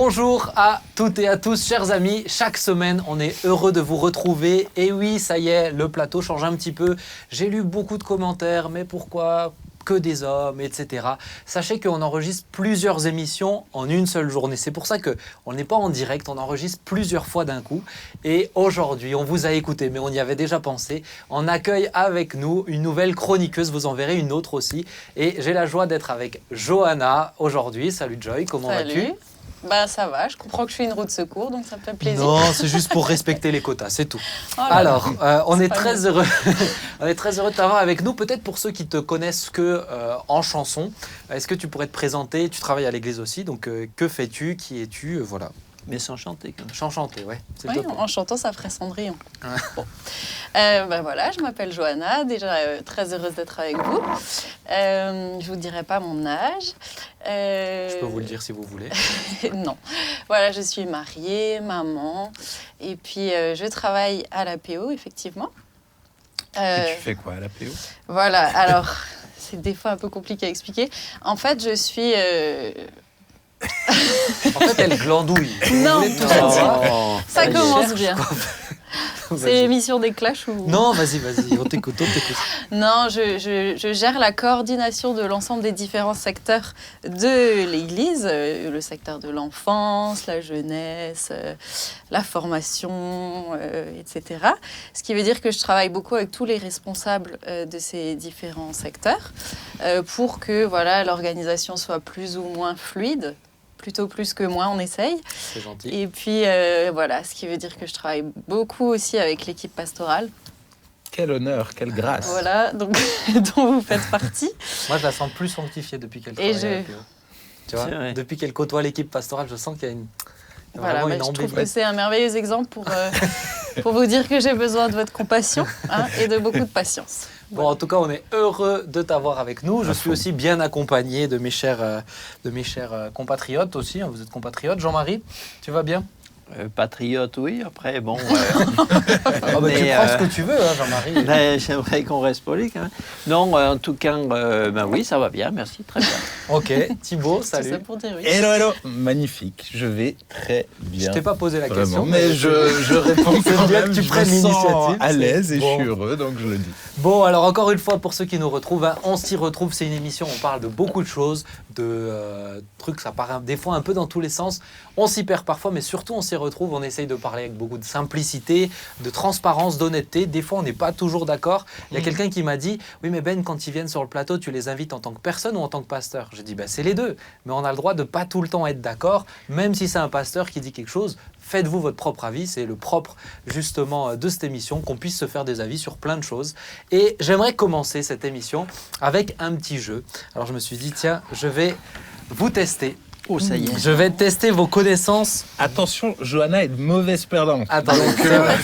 Bonjour à toutes et à tous, chers amis. Chaque semaine, on est heureux de vous retrouver. Et oui, ça y est, le plateau change un petit peu. J'ai lu beaucoup de commentaires, mais pourquoi que des hommes, etc. Sachez qu'on enregistre plusieurs émissions en une seule journée. C'est pour ça qu'on n'est pas en direct, on enregistre plusieurs fois d'un coup. Et aujourd'hui, on vous a écouté, mais on y avait déjà pensé. On accueille avec nous une nouvelle chroniqueuse, vous en verrez une autre aussi. Et j'ai la joie d'être avec Johanna aujourd'hui. Salut Joy, comment vas-tu ? Bah ça va, je comprends que je suis une roue de secours, donc ça me fait plaisir. Non, c'est juste pour respecter les quotas, c'est tout. Oh alors, on est très heureux. On est très heureux de t'avoir avec nous. Peut-être pour ceux qui te connaissent que en chanson, est-ce que tu pourrais te présenter ? Tu travailles à l'église aussi, donc que fais-tu ? Qui es-tu ? Voilà. Mais sans chanter quand même. Sans chanter, ouais. C'est oui, top. en chantant, ça ferait Cendrillon. Ouais. Bon. Ben voilà, je m'appelle Johanna, déjà très heureuse d'être avec vous. Je vous dirai pas mon âge. Je peux vous le dire si vous voulez. Non. Voilà, je suis mariée, maman, et puis je travaille à l'APO, effectivement. Et tu fais quoi à l'APO ? Voilà, alors, c'est des fois un peu compliqué à expliquer. En fait, je suis... En fait, elle glandouille. Non, Vous voulez tout savoir ? ça Elle commence cherche, bien. Vas-y. C'est l'émission des clashs ou... Non, vas-y, on t'écoute. Non, je gère la coordination de l'ensemble des différents secteurs de l'Église, le secteur de l'enfance, la jeunesse, la formation, etc. Ce qui veut dire que je travaille beaucoup avec tous les responsables de ces différents secteurs pour que voilà, l'organisation soit plus ou moins fluide. Plutôt plus que moins, on essaye. C'est gentil. Et puis, voilà, ce qui veut dire que je travaille beaucoup aussi avec l'équipe pastorale. Quel honneur, quelle grâce. Voilà, donc, dont vous faites partie. Moi, je la sens plus sanctifiée depuis qu'elle Et travaille à l'APO. Tu vois, C'est vrai. depuis qu'elle côtoie l'équipe pastorale, je sens qu'il y a Voilà, vraiment bah, une je trouve embellie. que c'est un merveilleux exemple pour vous dire que j'ai besoin de votre compassion et de beaucoup de patience. Bon, en tout cas, on est heureux de t'avoir avec nous. Je suis aussi bien accompagné de mes chers compatriotes aussi. Vous êtes compatriotes, Jean-Marie, tu vas bien ? Patriote, oui. Après, bon... Ah bah, tu mais, prends ce que tu veux, hein, Jean-Marie. ben, j'aimerais qu'on reste poli quand même. Non, en tout cas, ben oui, ça va bien. Merci, très bien. Ok, Thibaut, C'est ça salut. pour dire oui. Hello. Magnifique, je vais très bien. Je t'ai pas posé la Vraiment, question. mais je réponds C'est quand bien même. que tu Je prennes me sens l'initiative, à c'est l'aise et bon. je suis heureux, donc je le dis. Bon, alors encore une fois, pour ceux qui nous retrouvent, hein, on s'y retrouve. C'est une émission, on parle de beaucoup de choses, de trucs, ça part des fois un peu dans tous les sens. On s'y perd parfois, mais surtout on s'y retrouve. On essaye de parler avec beaucoup de simplicité, de transparence, d'honnêteté. Des fois, on n'est pas toujours d'accord. Il y a quelqu'un qui m'a dit « Oui, mais Ben, quand ils viennent sur le plateau, tu les invites en tant que personne ou en tant que pasteur ?» Je dis « C'est les deux. Mais on a le droit de pas tout le temps être d'accord, même si c'est un pasteur qui dit quelque chose. Faites-vous votre propre avis. » C'est le propre, justement, de cette émission, qu'on puisse se faire des avis sur plein de choses. Et j'aimerais commencer cette émission avec un petit jeu. Alors, je me suis dit « Tiens, je vais vous tester. » Oh, ça y est. Je vais tester vos connaissances. Attention, Johanna est de mauvaise perdante. Attends, c'est vrai.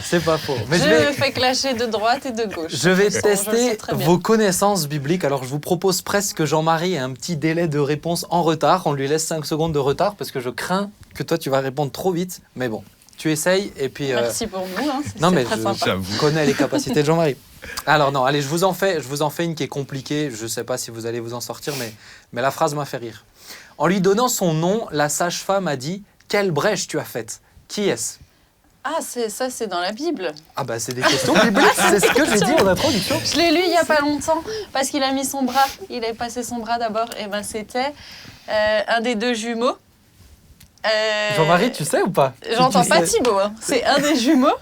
C'est pas faux. Mais Je je me vais, fais clasher de droite et de gauche. je vais Je le tester sais très bien. vos connaissances bibliques. Alors, je vous propose presque que Jean-Marie ait un petit délai de réponse en retard. On lui laisse 5 secondes de retard parce que je crains que toi, tu vas répondre trop vite. Mais bon, tu essayes et puis... Merci pour vous, c'est Non, mais très sympa. je connais les capacités de Jean-Marie. Alors non, allez, je vous en fais une qui est compliquée. Je ne sais pas si vous allez vous en sortir, mais la phrase m'a fait rire. En lui donnant son nom, la sage-femme a dit « Quelle brèche tu as faite ?» Qui est-ce ? Ah, ça, c'est dans la Bible. Ah bah c'est des questions bibliques, c'est ce que j'ai dit en introduction. Je l'ai lu il n'y a pas longtemps, parce qu'il a mis son bras. Il a passé son bras d'abord. Et ben c'était un des deux jumeaux. Jean-Marie, tu sais ou pas ? J'entends Tu pas sais. Thibaut, hein. C'est un des jumeaux.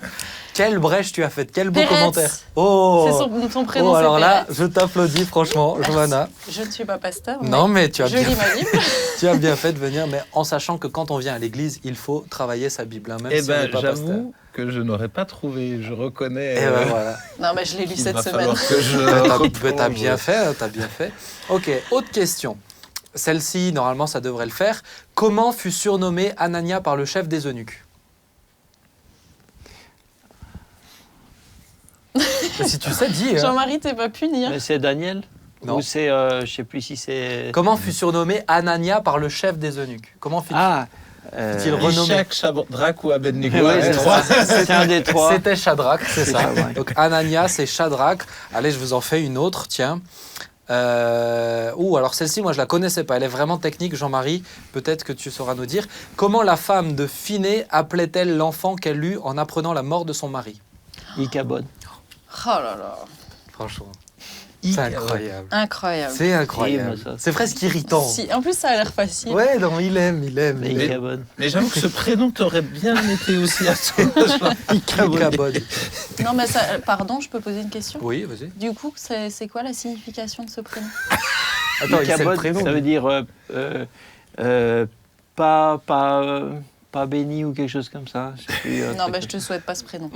Quelle brèche tu as faite ? Quel beau Pérez. commentaire. Oh, C'est son prénom, oh c'est alors là, Pérez. je t'applaudis franchement, Merci. Johanna. Je ne suis pas pasteur. Non mais tu as je bien lis ma Bible. tu as bien fait de venir, mais en sachant que quand on vient à l'église, il faut travailler sa Bible, hein, même Eh si on n'est ben, pas pasteur. j'avoue que je n'aurais pas trouvé, je reconnais. Et ben voilà. Non, mais je l'ai lu il cette va semaine. falloir que je T'as replonge. bien fait, t'as bien fait. Ok, autre question. Celle-ci, normalement, ça devrait le faire. Comment fut surnommé Anania par le chef des eunuques ? Si tu sais, dis. Jean-Marie, t'es pas puni. Hein. Mais c'est Daniel ? Non. Ou c'est, je sais plus si c'est... Comment fut surnommé Anania par le chef des eunuques ? Comment fut Ah Fut-il renommé ? Ishak, Shadrach ou Abednego. Ouais, les c'est trois. C'est un des trois. C'était Shadrach, c'est ça. ça, ouais. Donc Anania, c'est Shadrach. Allez, je vous en fais une autre, tiens. Alors celle-ci, moi je la connaissais pas. Elle est vraiment technique, Jean-Marie. Peut-être que tu sauras nous dire. Comment la femme de Finney appelait-elle l'enfant qu'elle eut en apprenant la mort de son mari? Ichabod. Oh là là, Franchement, c'est incroyable. incroyable. C'est incroyable. Et moi, ça. C'est presque irritant. Si, en plus, ça a l'air facile. Ouais, non, il aime. Ichabod. Mais j'avoue que ce prénom t'aurait bien été aussi à son âge. Ichabod. Non, mais ça, pardon, je peux poser une question? Oui, vas-y. Du coup, c'est quoi la signification de ce prénom? Attends, c'est le Ichabod, prénom. ça veut dire pas béni ou quelque chose comme ça. Je sais plus, Non, je te souhaite pas ce prénom.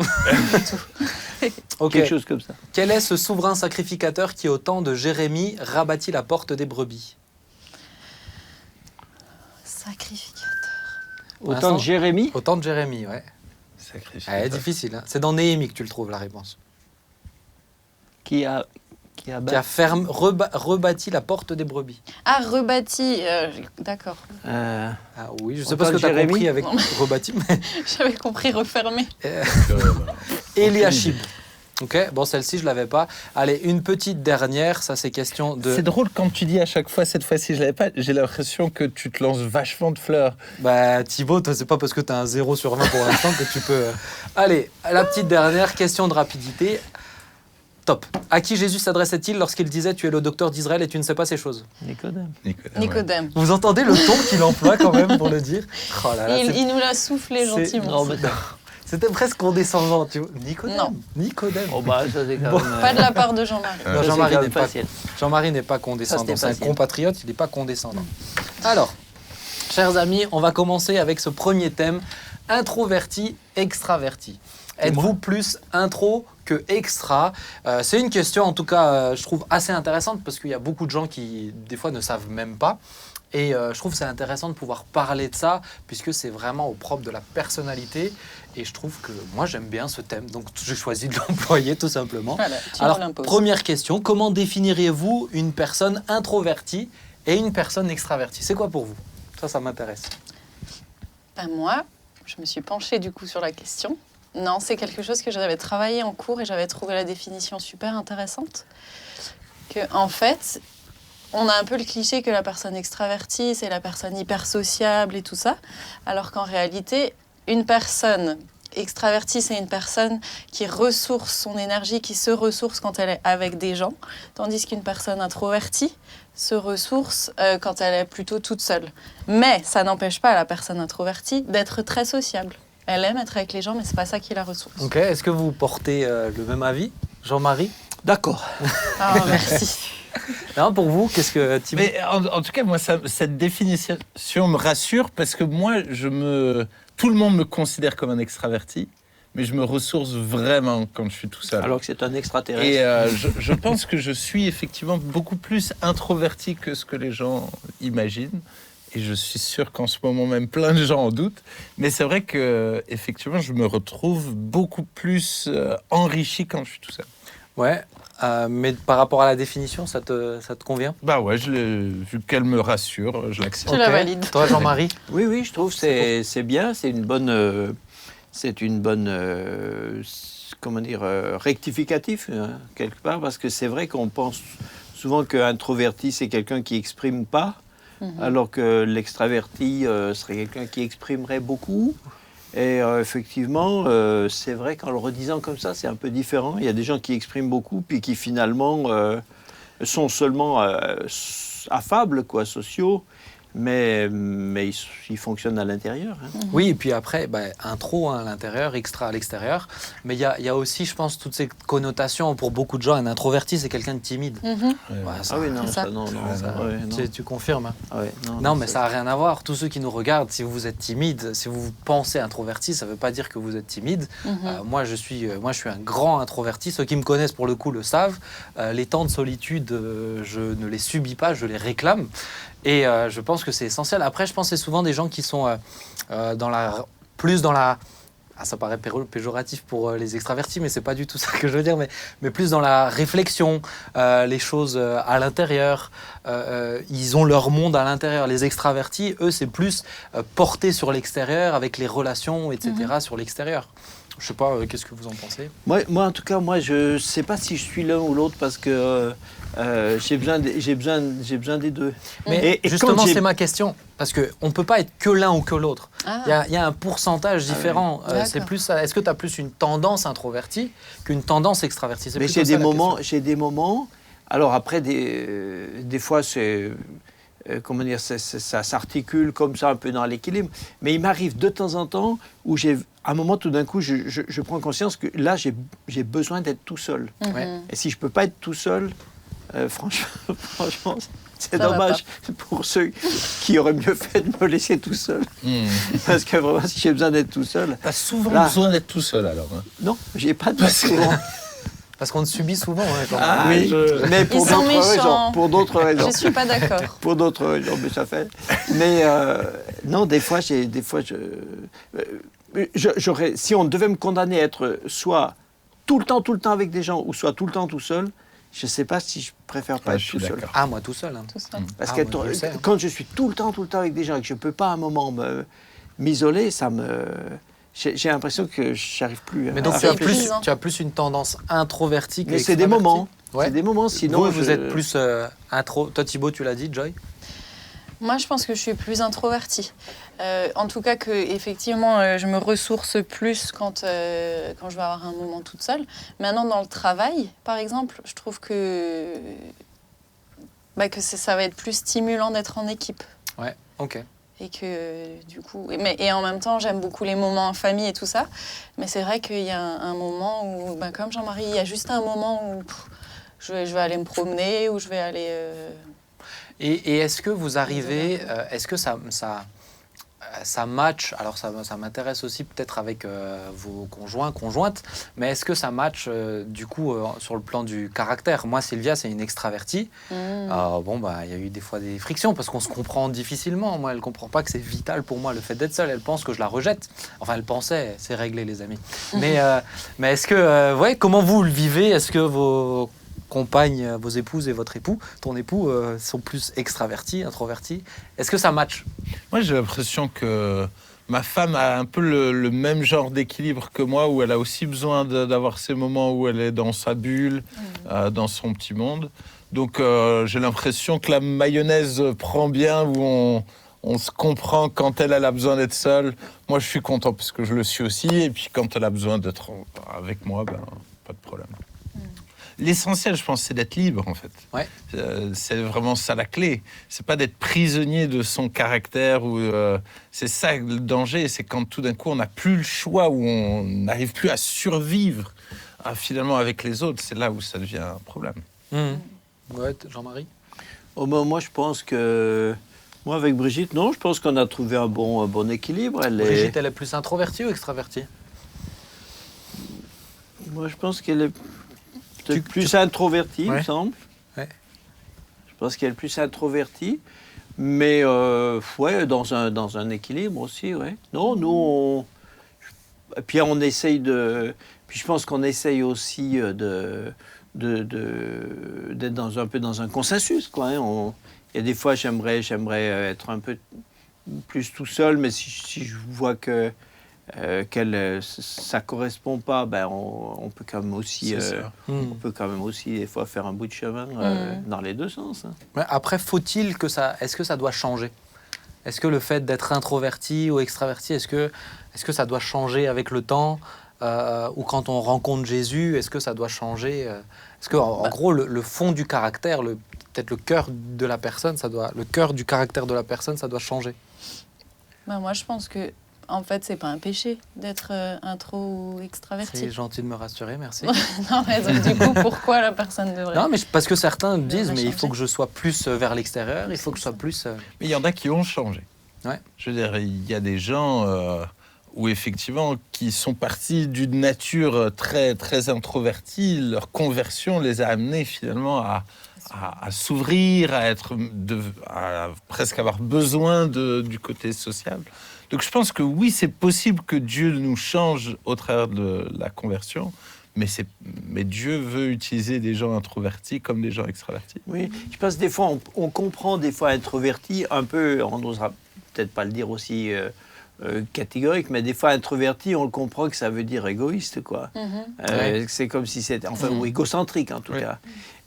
Ok. quelque chose comme ça. Quel est ce souverain sacrificateur qui, au temps de Jérémie, rabattit la porte des brebis? Sacrificateur. Autant de Jérémie. Au temps de Jérémie, ouais. Sacrifié. Difficile. Hein. C'est dans Néhémie que tu le trouves, la réponse. Qui a Qui a rebâti la porte des brebis. Ah, rebâti. D'accord. Ah oui, je sais Autant pas ce que de tu as Jérémie. compris avec Non, mais- rebâti, mais J'avais compris refermer. Eliashib. Ok, bon, celle-ci, je l'avais pas. Allez, une petite dernière, ça c'est question de... C'est drôle quand tu dis à chaque fois, cette fois-ci je l'avais pas, j'ai l'impression que tu te lances vachement de fleurs. Bah Thibaut, toi, c'est pas parce que tu as un 0 sur 20 pour l'instant que tu peux... Allez, la petite dernière, question de rapidité. Top. À qui Jésus s'adressait-il lorsqu'il disait « Tu es le docteur d'Israël et tu ne sais pas ces choses Nicodème. Nicodème. » Vous entendez le ton qu'il emploie quand même pour le dire? Oh là là, Il nous l'a soufflé c'est- gentiment. Non, mais C'était presque condescendant, tu vois. Nicodème. Non. Nicodème. oh, bah, ça, c'est quand Bon. même. Pas de la part de Jean-Marie. Non, Jean-Marie c'est n'est pas, facile. Jean-Marie n'est pas condescendant. Ça, c'était C'est un facile. compatriote, il n'est pas condescendant. Alors, chers amis, on va commencer avec ce premier thème, introverti, extraverti. Êtes-vous plus intro que extra? C'est une question, en tout cas, je trouve assez intéressante parce qu'il y a beaucoup de gens qui, des fois, ne savent même pas. Et je trouve que c'est intéressant de pouvoir parler de ça puisque c'est vraiment au propre de la personnalité. Et je trouve que moi, j'aime bien ce thème. Donc, j'ai choisi de l'employer tout simplement. Voilà, tu Alors, nous l'imposes. première question, comment définiriez-vous une personne introvertie et une personne extravertie? C'est quoi pour vous? Ça m'intéresse. Ben, moi, je me suis penchée du coup sur la question. Non, c'est quelque chose que j'avais travaillé en cours et j'avais trouvé la définition super intéressante. Que, en fait, on a un peu le cliché que la personne extravertie, c'est la personne hyper sociable et tout ça. Alors qu'en réalité, une personne extravertie, c'est une personne qui ressource son énergie, qui se ressource quand elle est avec des gens. Tandis qu'une personne introvertie se ressource quand elle est plutôt toute seule. Mais ça n'empêche pas la personne introvertie d'être très sociable. Elle aime être avec les gens, mais c'est pas ça qui la ressource. Ok, est-ce que vous portez le même avis, Jean-Marie? D'accord. Ah, merci. Non, pour vous, qu'est-ce que Thibaut? Mais en tout cas, moi, cette définition me rassure parce que moi, tout le monde me considère comme un extraverti, mais je me ressource vraiment quand je suis tout seul. Alors que c'est un extraterrestre. Et je pense que je suis effectivement beaucoup plus introverti que ce que les gens imaginent. Et je suis sûr qu'en ce moment même, plein de gens en doutent. Mais c'est vrai que effectivement, je me retrouve beaucoup plus enrichi quand je suis tout seul. Ouais, mais par rapport à la définition, ça te convient? Bah ouais, vu qu'elle me rassure, je l'accepte. Je la Ok. valide. Toi, Jean-Marie? Oui, je trouve que c'est bien, c'est une bonne, comment dire, rectificatif quelque part, parce que c'est vrai qu'on pense souvent qu'introverti c'est quelqu'un qui exprime pas, alors que l'extraverti serait quelqu'un qui exprimerait beaucoup. Et effectivement, c'est vrai qu'en le redisant comme ça, c'est un peu différent. Il y a des gens qui expriment beaucoup, puis qui finalement sont seulement affables, quoi, sociaux, mais ils fonctionnent à l'intérieur. Hein. Oui, et puis après, intro à l'intérieur, extra à l'extérieur. Mais il y a aussi, je pense, toutes ces connotations. Pour beaucoup de gens, un introverti, c'est quelqu'un de timide. Mhm. Ouais, Ah oui, non, c'est ça. ça, non. Ouais, non. Tu confirmes, hein? Ah ouais, Non, mais ça n'a rien à voir. Tous ceux qui nous regardent, si vous êtes timide, si vous pensez introverti, ça ne veut pas dire que vous êtes timide. Moi, je suis un grand introverti. Ceux qui me connaissent, pour le coup, le savent. Les temps de solitude, je ne les subis pas, je les réclame. Et je pense que c'est essentiel. Après, je pense que c'est souvent des gens qui sont plus dans la... Ah, ça paraît péjoratif pour les extravertis, mais c'est pas du tout ça que je veux dire, mais plus dans la réflexion, les choses à l'intérieur. Ils ont leur monde à l'intérieur. Les extravertis, eux, c'est plus porté sur l'extérieur, avec les relations, etc., sur l'extérieur. Je sais pas, qu'est-ce que vous en pensez? Moi, en tout cas, je ne sais pas si je suis l'un ou l'autre, parce que J'ai besoin des deux. Mais Et justement, quand j'ai- c'est ma question. Parce qu'on ne peut pas être que l'un ou que l'autre. Ah. Il y a un pourcentage différent. D'accord. C'est plus ça. Est-ce que tu as plus une tendance introvertie qu'une tendance extravertie? C'est Mais plutôt j'ai ça, des la moments. question. J'ai des moments. Alors après, des fois, c'est comment dire, ça s'articule comme ça un peu dans l'équilibre. Mais il m'arrive de temps en temps où à un moment, tout d'un coup, je prends conscience que là, j'ai besoin d'être tout seul. Ouais. Et si je peux pas être tout seul, franchement, c'est Ça va dommage pour ceux qui auraient mieux fait de me laisser tout seul. Parce que vraiment, si j'ai besoin d'être tout seul, T'as souvent Là. besoin d'être tout seul alors. Hein. non, j'ai pas de souvent. Parce qu'on te subit souvent. Hein, quand Ah, même. Oui, mais pour Ils sont d'autres méchants. raisons. Pour d'autres raisons. Je suis pas d'accord. Pour d'autres raisons, mais ça fait. Mais non, des fois, si on devait me condamner à être soit tout le temps avec des gens, ou soit tout le temps tout seul, je ne sais pas si je préfère pas Ah, être je suis tout seul. d'accord. Ah, moi tout seul. Hein. Tout ça. Parce Ah, que moi, je le sais, hein. quand je suis tout le temps avec des gens et que je ne peux pas à un moment m'isoler, j'ai l'impression que je n'arrive plus. Mais donc à tu as, réfléchir. plus, épuisant. tu as plus une tendance introvertie que Mais c'est des moments. Ouais. C'est des moments, sinon. Vous êtes plus intro. Toi, Thibaut, tu l'as dit, Joy? Moi, je pense que je suis plus introvertie. En tout cas, que effectivement, je me ressource plus quand je vais avoir un moment toute seule. Maintenant, dans le travail, par exemple, je trouve que ça va être plus stimulant d'être en équipe. Ouais, ok. Et que du coup, et en même temps, j'aime beaucoup les moments en famille et tout ça. Mais c'est vrai qu'il y a un moment où, comme Jean-Marie, il y a juste un moment où je vais aller me promener, où je vais aller. Et est-ce que vous arrivez, est-ce que ça match, alors ça m'intéresse aussi peut-être avec vos conjointes, mais est-ce que ça match du coup sur le plan du caractère? Moi, Sylvia, c'est une extravertie. Bon, il y a eu des fois des frictions parce qu'on se comprend difficilement. Moi, elle ne comprend pas que c'est vital pour moi le fait d'être seule. Elle pense que je la rejette. Enfin, elle pensait, c'est réglé les amis. Mais est-ce que, comment vous le vivez? Est-ce que vos compagnes, vos épouses et votre époux, ton époux, sont plus extravertis, introvertis? Est-ce que ça match? Moi, j'ai l'impression que ma femme a un peu le même genre d'équilibre que moi, où elle a aussi besoin d'avoir ces moments où elle est dans sa bulle, dans son petit monde. Donc, j'ai l'impression que la mayonnaise prend bien, où on se comprend quand elle a besoin d'être seule. Moi, je suis content parce que je le suis aussi. Et puis, quand elle a besoin d'être avec moi, pas de problème. L'essentiel, je pense, c'est d'être libre, en fait. Ouais. C'est vraiment ça la clé. C'est pas d'être prisonnier de son caractère. C'est ça le danger, c'est quand tout d'un coup, on n'a plus le choix, où on n'arrive plus à survivre finalement avec les autres. C'est là où ça devient un problème. Ouais, Jean-Marie? Moi, je pense que... Moi, avec Brigitte, non, je pense qu'on a trouvé un bon équilibre. Brigitte, elle est plus introvertie ou extravertie? Moi, je pense qu'elle est peut-être plus introvertie, il me Ouais. semble. Ouais. Je pense qu'elle est plus introvertie, mais ouais, dans un équilibre aussi, ouais. Non, nous, et puis on essaye de... Puis je pense qu'on essaye aussi d'être un peu dans un consensus, quoi. Hein. Il y a des fois, j'aimerais être un peu plus tout seul, mais si je vois que ça correspond pas, on peut quand même aussi, on peut quand même aussi des fois faire un bout de chemin dans les deux sens. Hein. Ouais, après, est-ce que ça doit changer? Est-ce que le fait d'être introverti ou extraverti, est-ce que ça doit changer avec le temps? Ou quand on rencontre Jésus, est-ce que ça doit changer? Est-ce que en gros, le fond du caractère, peut-être le cœur de la personne, le cœur du caractère de la personne, ça doit changer? Moi, je pense que en fait, c'est pas un péché d'être intro ou extraverti. C'est gentil de me rassurer, merci. Non, mais donc, du coup, pourquoi la personne devrait... Non, mais parce que certains disent, mais il faut changer. que je sois plus vers l'extérieur, il faut que je sois plus... Mais il y en a qui ont changé. Ouais. Je veux dire, il y a des gens où effectivement qui sont partis d'une nature très très introvertie. Leur conversion les a amenés finalement à s'ouvrir, à presque avoir besoin du côté social. Donc je pense que oui, c'est possible que Dieu nous change au travers de la conversion, mais Dieu veut utiliser des gens introvertis comme des gens extravertis. Oui, je pense que des fois, on comprend des fois introverti un peu, on n'osera peut-être pas le dire aussi catégorique, mais des fois introverti, on le comprend que ça veut dire égoïste, quoi. C'est comme si c'était, enfin, ou égocentrique en tout cas.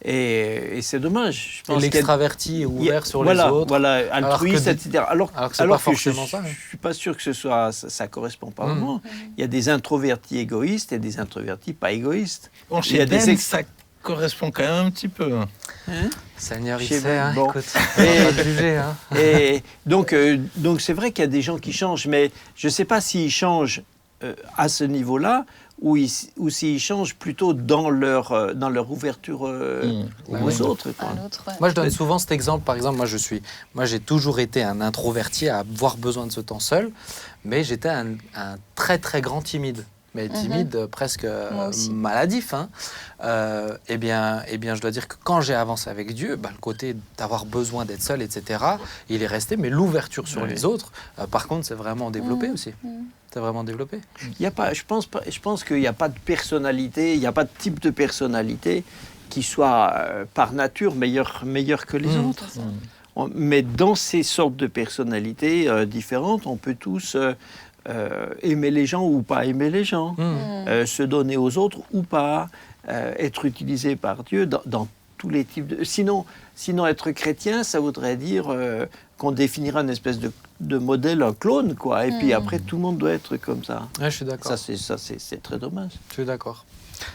Et c'est dommage. Je pense l'extraverti est ouvert sur les autres. Voilà, altruiste, etc. Alors que c'est pas forcément ça. Je suis pas sûr que ça correspond pas vraiment. Il y a des introvertis égoïstes et des introvertis pas égoïstes. Bon, chez Ben, ça correspond quand même un petit peu. Seigneur, il sait, bon. Écoute, on va pas te juger. Et donc c'est vrai qu'il y a des gens qui changent, mais je ne sais pas s'ils changent à ce niveau-là ou s'ils changent plutôt dans leur ouverture aux autres. Quoi. Moi, je donne souvent cet exemple. Par exemple, moi, j'ai toujours été un introverti à avoir besoin de ce temps seul, mais j'étais un très, très grand timide. Mais timide, presque maladif. Eh bien, je dois dire que quand j'ai avancé avec Dieu, le côté d'avoir besoin d'être seul, etc., il est resté. Mais l'ouverture sur les autres, par contre, c'est vraiment développé aussi. C'est vraiment développé. Il y a pas, je pense qu'il n'y a pas de personnalité, il n'y a pas de type de personnalité qui soit par nature meilleur que les autres. Mais dans ces sortes de personnalités différentes, on peut tous... aimer les gens ou pas aimer les gens, se donner aux autres ou pas, être utilisé par Dieu dans tous les types de... Sinon, être chrétien, ça voudrait dire qu'on définira une espèce de modèle, un clone, quoi. Et puis après, tout le monde doit être comme ça. Ouais, je suis d'accord. Ça, c'est très dommage. Je suis d'accord.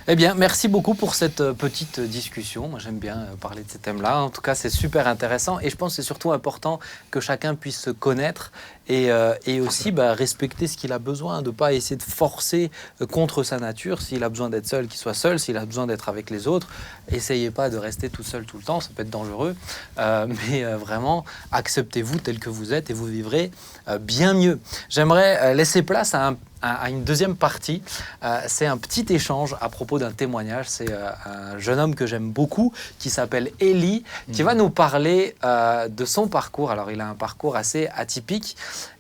Eh bien, merci beaucoup pour cette petite discussion. Moi, j'aime bien parler de ces thèmes-là. En tout cas, c'est super intéressant. Et je pense que c'est surtout important que chacun puisse se connaître et aussi respecter ce qu'il a besoin, de ne pas essayer de forcer contre sa nature. S'il a besoin d'être seul, qu'il soit seul. S'il a besoin d'être avec les autres, essayez pas de rester tout seul tout le temps. Ça peut être dangereux. Mais vraiment, acceptez-vous tel que vous êtes et vous vivrez bien mieux. J'aimerais laisser place à une deuxième partie. C'est un petit échange à propos d'un témoignage. C'est un jeune homme que j'aime beaucoup qui s'appelle Élie, qui va nous parler de son parcours. Alors, il a un parcours assez atypique.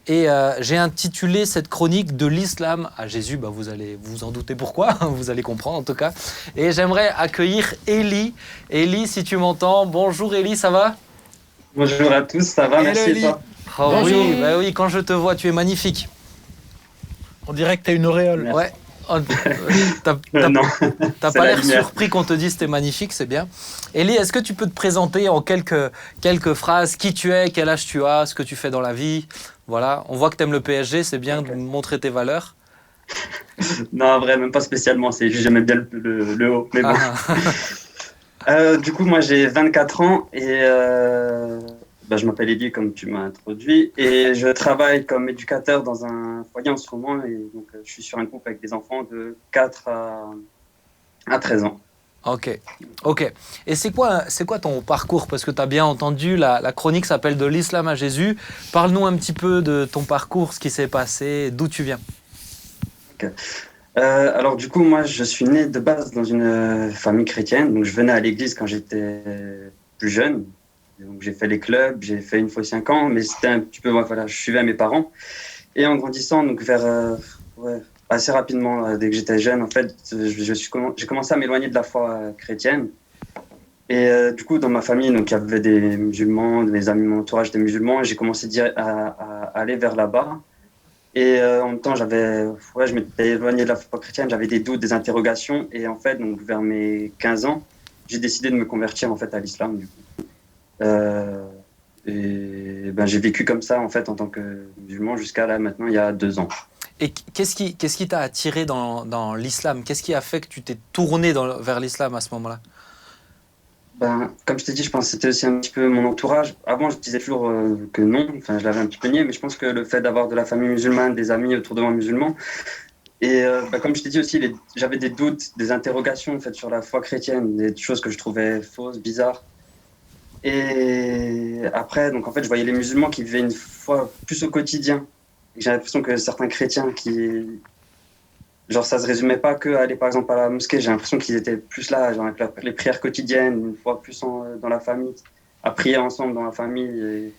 Et j'ai intitulé cette chronique de l'islam à Jésus. Vous allez vous en douter pourquoi, vous allez comprendre en tout cas. Et j'aimerais accueillir Élie. Élie, si tu m'entends. Bonjour Élie, ça va? Bonjour à tous, ça va, merci et toi? Oh, oui, quand je te vois, tu es magnifique. On dirait que tu as une auréole. Merci. Ouais. T'as pas l'air surpris qu'on te dise t'es magnifique, c'est bien. Élie, est-ce que tu peux te présenter en quelques phrases qui tu es, quel âge tu as, ce que tu fais dans la vie? Voilà, on voit que tu aimes le PSG, c'est bien de montrer tes valeurs. Non, en vrai, même pas spécialement, c'est juste j'aimais bien le haut, mais bon. Du coup, moi j'ai 24 ans et je m'appelle Élie comme tu m'as introduit et je travaille comme éducateur dans un foyer en ce moment et donc je suis sur un groupe avec des enfants de 4 à 13 ans. Ok. Et c'est quoi ton parcours? Parce que tu as bien entendu, la chronique s'appelle « De l'islam à Jésus ». Parle-nous un petit peu de ton parcours, ce qui s'est passé, d'où tu viens. Ok. Alors du coup, moi je suis né de base dans une famille chrétienne, donc je venais à l'église quand j'étais plus jeune. Donc j'ai fait les clubs, j'ai fait une fois 5 ans, mais c'était un petit peu, voilà, je suivais mes parents. Et en grandissant, donc assez rapidement, dès que j'étais jeune, en fait, j'ai commencé à m'éloigner de la foi chrétienne. Et du coup, dans ma famille, donc il y avait des musulmans, mes amis, mon entourage des musulmans, et j'ai commencé à aller vers là-bas. Et en même temps, je m'étais éloigné de la foi chrétienne, j'avais des doutes, des interrogations, et en fait, donc vers mes 15 ans, j'ai décidé de me convertir en fait à l'islam, du coup. J'ai vécu comme ça en fait en tant que musulman jusqu'à là maintenant il y a 2 ans. Et qu'est-ce qui t'a attiré dans l'islam? Qu'est-ce qui a fait que tu t'es tourné vers l'islam à ce moment-là? Comme je t'ai dit, je pense que c'était aussi un petit peu mon entourage. Avant, je disais toujours que non, je l'avais un petit peu nié, mais je pense que le fait d'avoir de la famille musulmane, des amis autour de moi musulmans, et comme je t'ai dit aussi, j'avais des doutes, des interrogations en fait, sur la foi chrétienne, des choses que je trouvais fausses, bizarres. Et après, donc en fait, je voyais les musulmans qui vivaient une foi plus au quotidien. J'ai l'impression que certains chrétiens ça se résumait pas que aller par exemple à la mosquée. J'ai l'impression qu'ils étaient plus là, genre avec les prières quotidiennes, une foi plus dans la famille, à prier ensemble dans la famille. Et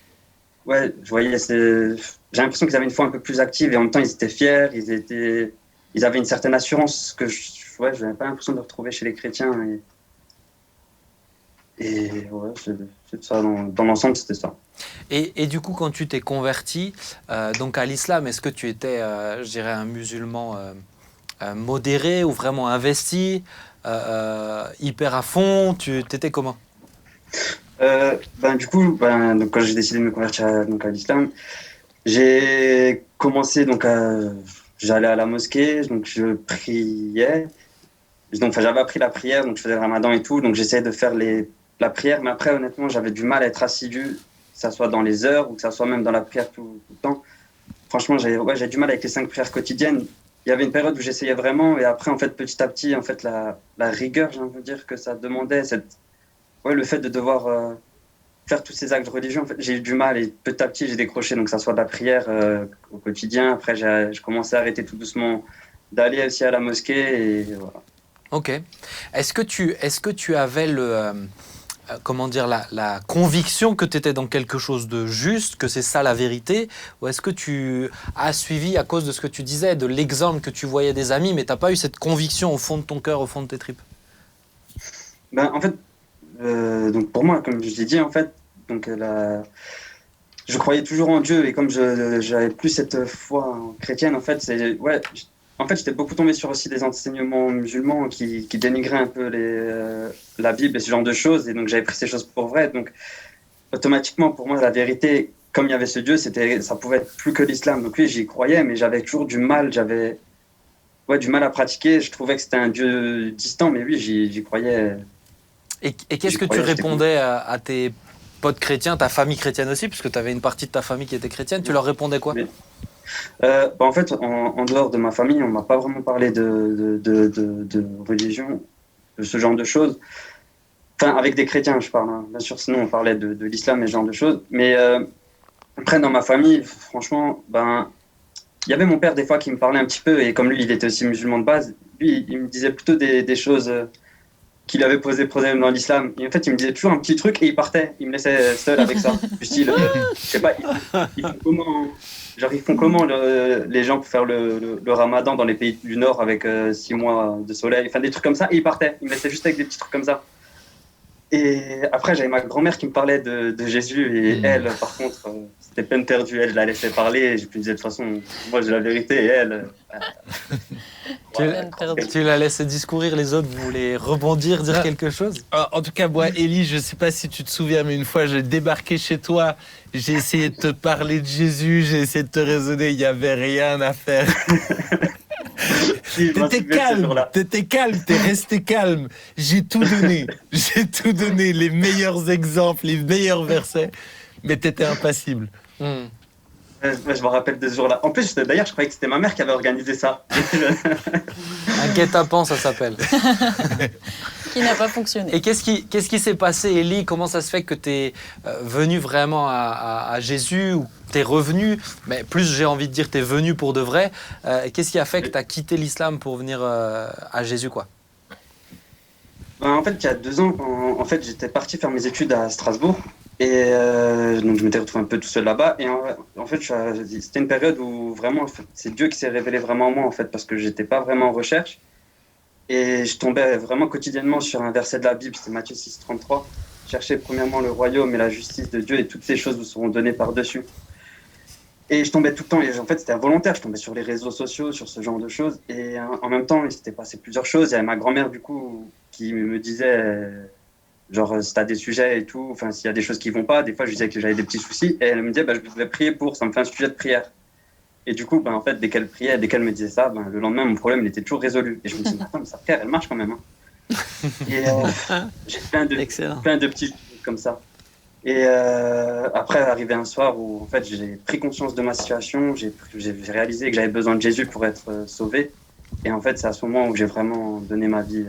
ouais, j'ai l'impression qu'ils avaient une foi un peu plus active et en même temps ils étaient fiers, ils avaient une certaine assurance que je n'avais pas l'impression de retrouver chez les chrétiens. Et Et ouais, c'est ça, dans l'ensemble, c'était ça. Et du coup, quand tu t'es converti donc à l'islam, est-ce que tu étais, je dirais, un musulman modéré ou vraiment investi, hyper à fond? Tu t'étais comment? Du coup, donc, quand j'ai décidé de me convertir à l'islam, j'ai commencé, j'allais à la mosquée, donc je priais. Donc, j'avais appris la prière, donc je faisais le ramadan et tout, donc j'essayais de faire la prière, mais après, honnêtement, j'avais du mal à être assidu, que ça soit dans les heures ou que ça soit même dans la prière tout le temps. Franchement, j'ai du mal avec les 5 prières quotidiennes. Il y avait une période où j'essayais vraiment, et après, en fait, petit à petit, en fait, la rigueur, j'ai envie de dire, que ça demandait, le fait de devoir faire tous ces actes religieux, en fait, j'ai eu du mal, et petit à petit, j'ai décroché, donc que ça soit de la prière au quotidien. Après, j'ai commencé à arrêter tout doucement d'aller aussi à la mosquée, et voilà. Ok. Est-ce que tu avais comment dire, la conviction que tu étais dans quelque chose de juste, que c'est ça la vérité, ou est-ce que tu as suivi à cause de ce que tu disais, de l'exemple que tu voyais des amis, mais tu n'as pas eu cette conviction au fond de ton cœur, au fond de tes tripes? En fait, donc pour moi, comme je l'ai dit, en fait, je croyais toujours en Dieu, et comme j'avais plus cette foi chrétienne, en fait, j'étais beaucoup tombé sur aussi des enseignements musulmans qui dénigraient un peu la Bible et ce genre de choses, et donc j'avais pris ces choses pour vraies. Donc automatiquement, pour moi, la vérité, comme il y avait ce Dieu, ça pouvait être plus que l'islam. Donc oui, j'y croyais, mais j'avais toujours du mal, du mal à pratiquer. Je trouvais que c'était un Dieu distant, mais oui, j'y croyais. Et qu'est-ce que tu répondais à tes potes chrétiens, ta famille chrétienne aussi, puisque tu avais une partie de ta famille qui était chrétienne, tu leur répondais quoi? En fait, en dehors de ma famille, on m'a pas vraiment parlé de religion, de ce genre de choses. Enfin, avec des chrétiens, je parle, hein. Bien sûr, sinon on parlait de l'islam et ce genre de choses. Mais après, dans ma famille, franchement, il y avait mon père des fois qui me parlait un petit peu, et comme lui, il était aussi musulman de base, lui, il me disait plutôt des choses qu'il avait posé problème dans l'islam. Et en fait, il me disait toujours un petit truc et il partait. Il me laissait seul avec ça. Du style, je sais pas, ils font comment les gens pour faire le ramadan dans les pays du Nord avec 6 mois de soleil, enfin des trucs comme ça, et il partait. Il me laissait juste avec des petits trucs comme ça. Et après, j'avais ma grand-mère qui me parlait de Jésus, et elle, par contre, c'était peine perdue. Elle, je la laissais parler, et je lui disais de toute façon, moi j'ai la vérité, et elle... Tu la laisses discourir, les autres voulaient rebondir, dire quelque chose? En tout cas, moi, Élie, je ne sais pas si tu te souviens, mais une fois, j'ai débarqué chez toi, j'ai essayé de te parler de Jésus, j'ai essayé de te raisonner, il n'y avait rien à faire. T'étais calme, t'es resté calme. J'ai tout donné, les meilleurs exemples, les meilleurs versets, mais t'étais impassible. Je me rappelle de ce jour-là. En plus, d'ailleurs, je croyais que c'était ma mère qui avait organisé ça. Un guet-apens, ça s'appelle. Qui n'a pas fonctionné. Et qu'est-ce qui s'est passé, Élie? Comment ça se fait que tu es venu vraiment à Jésus, ou tu es revenu, mais plus j'ai envie de dire tu es venu pour de vrai. Qu'est-ce qui a fait que tu as quitté l'islam pour venir à Jésus, quoi? En fait, il y a 2 ans, j'étais parti faire mes études à Strasbourg. Et donc je m'étais retrouvé un peu tout seul là-bas, et en fait c'était une période où vraiment c'est Dieu qui s'est révélé vraiment en moi, en fait, parce que j'étais pas vraiment en recherche, et je tombais vraiment quotidiennement sur un verset de la Bible, c'était Matthieu 6,33. Cherchez premièrement le royaume et la justice de Dieu, et toutes ces choses vous seront données par-dessus. Et je tombais tout le temps, et en fait c'était involontaire, je tombais sur les réseaux sociaux, sur ce genre de choses, et en même temps il s'était passé plusieurs choses. Il y avait ma grand-mère du coup qui me disait genre si t'as des sujets et tout, enfin s'il y a des choses qui vont pas, des fois je disais que j'avais des petits soucis, et elle me disait je devais prier pour, ça me fait un sujet de prière. Et du coup en fait dès qu'elle priait, dès qu'elle me disait ça, le lendemain mon problème il était toujours résolu, et je me dis attends, mais sa prière elle marche quand même, hein. Et j'ai plein de petits trucs comme ça. Et après arrivé un soir où en fait j'ai pris conscience de ma situation, j'ai réalisé que j'avais besoin de Jésus pour être sauvé, et en fait c'est à ce moment où j'ai vraiment donné ma vie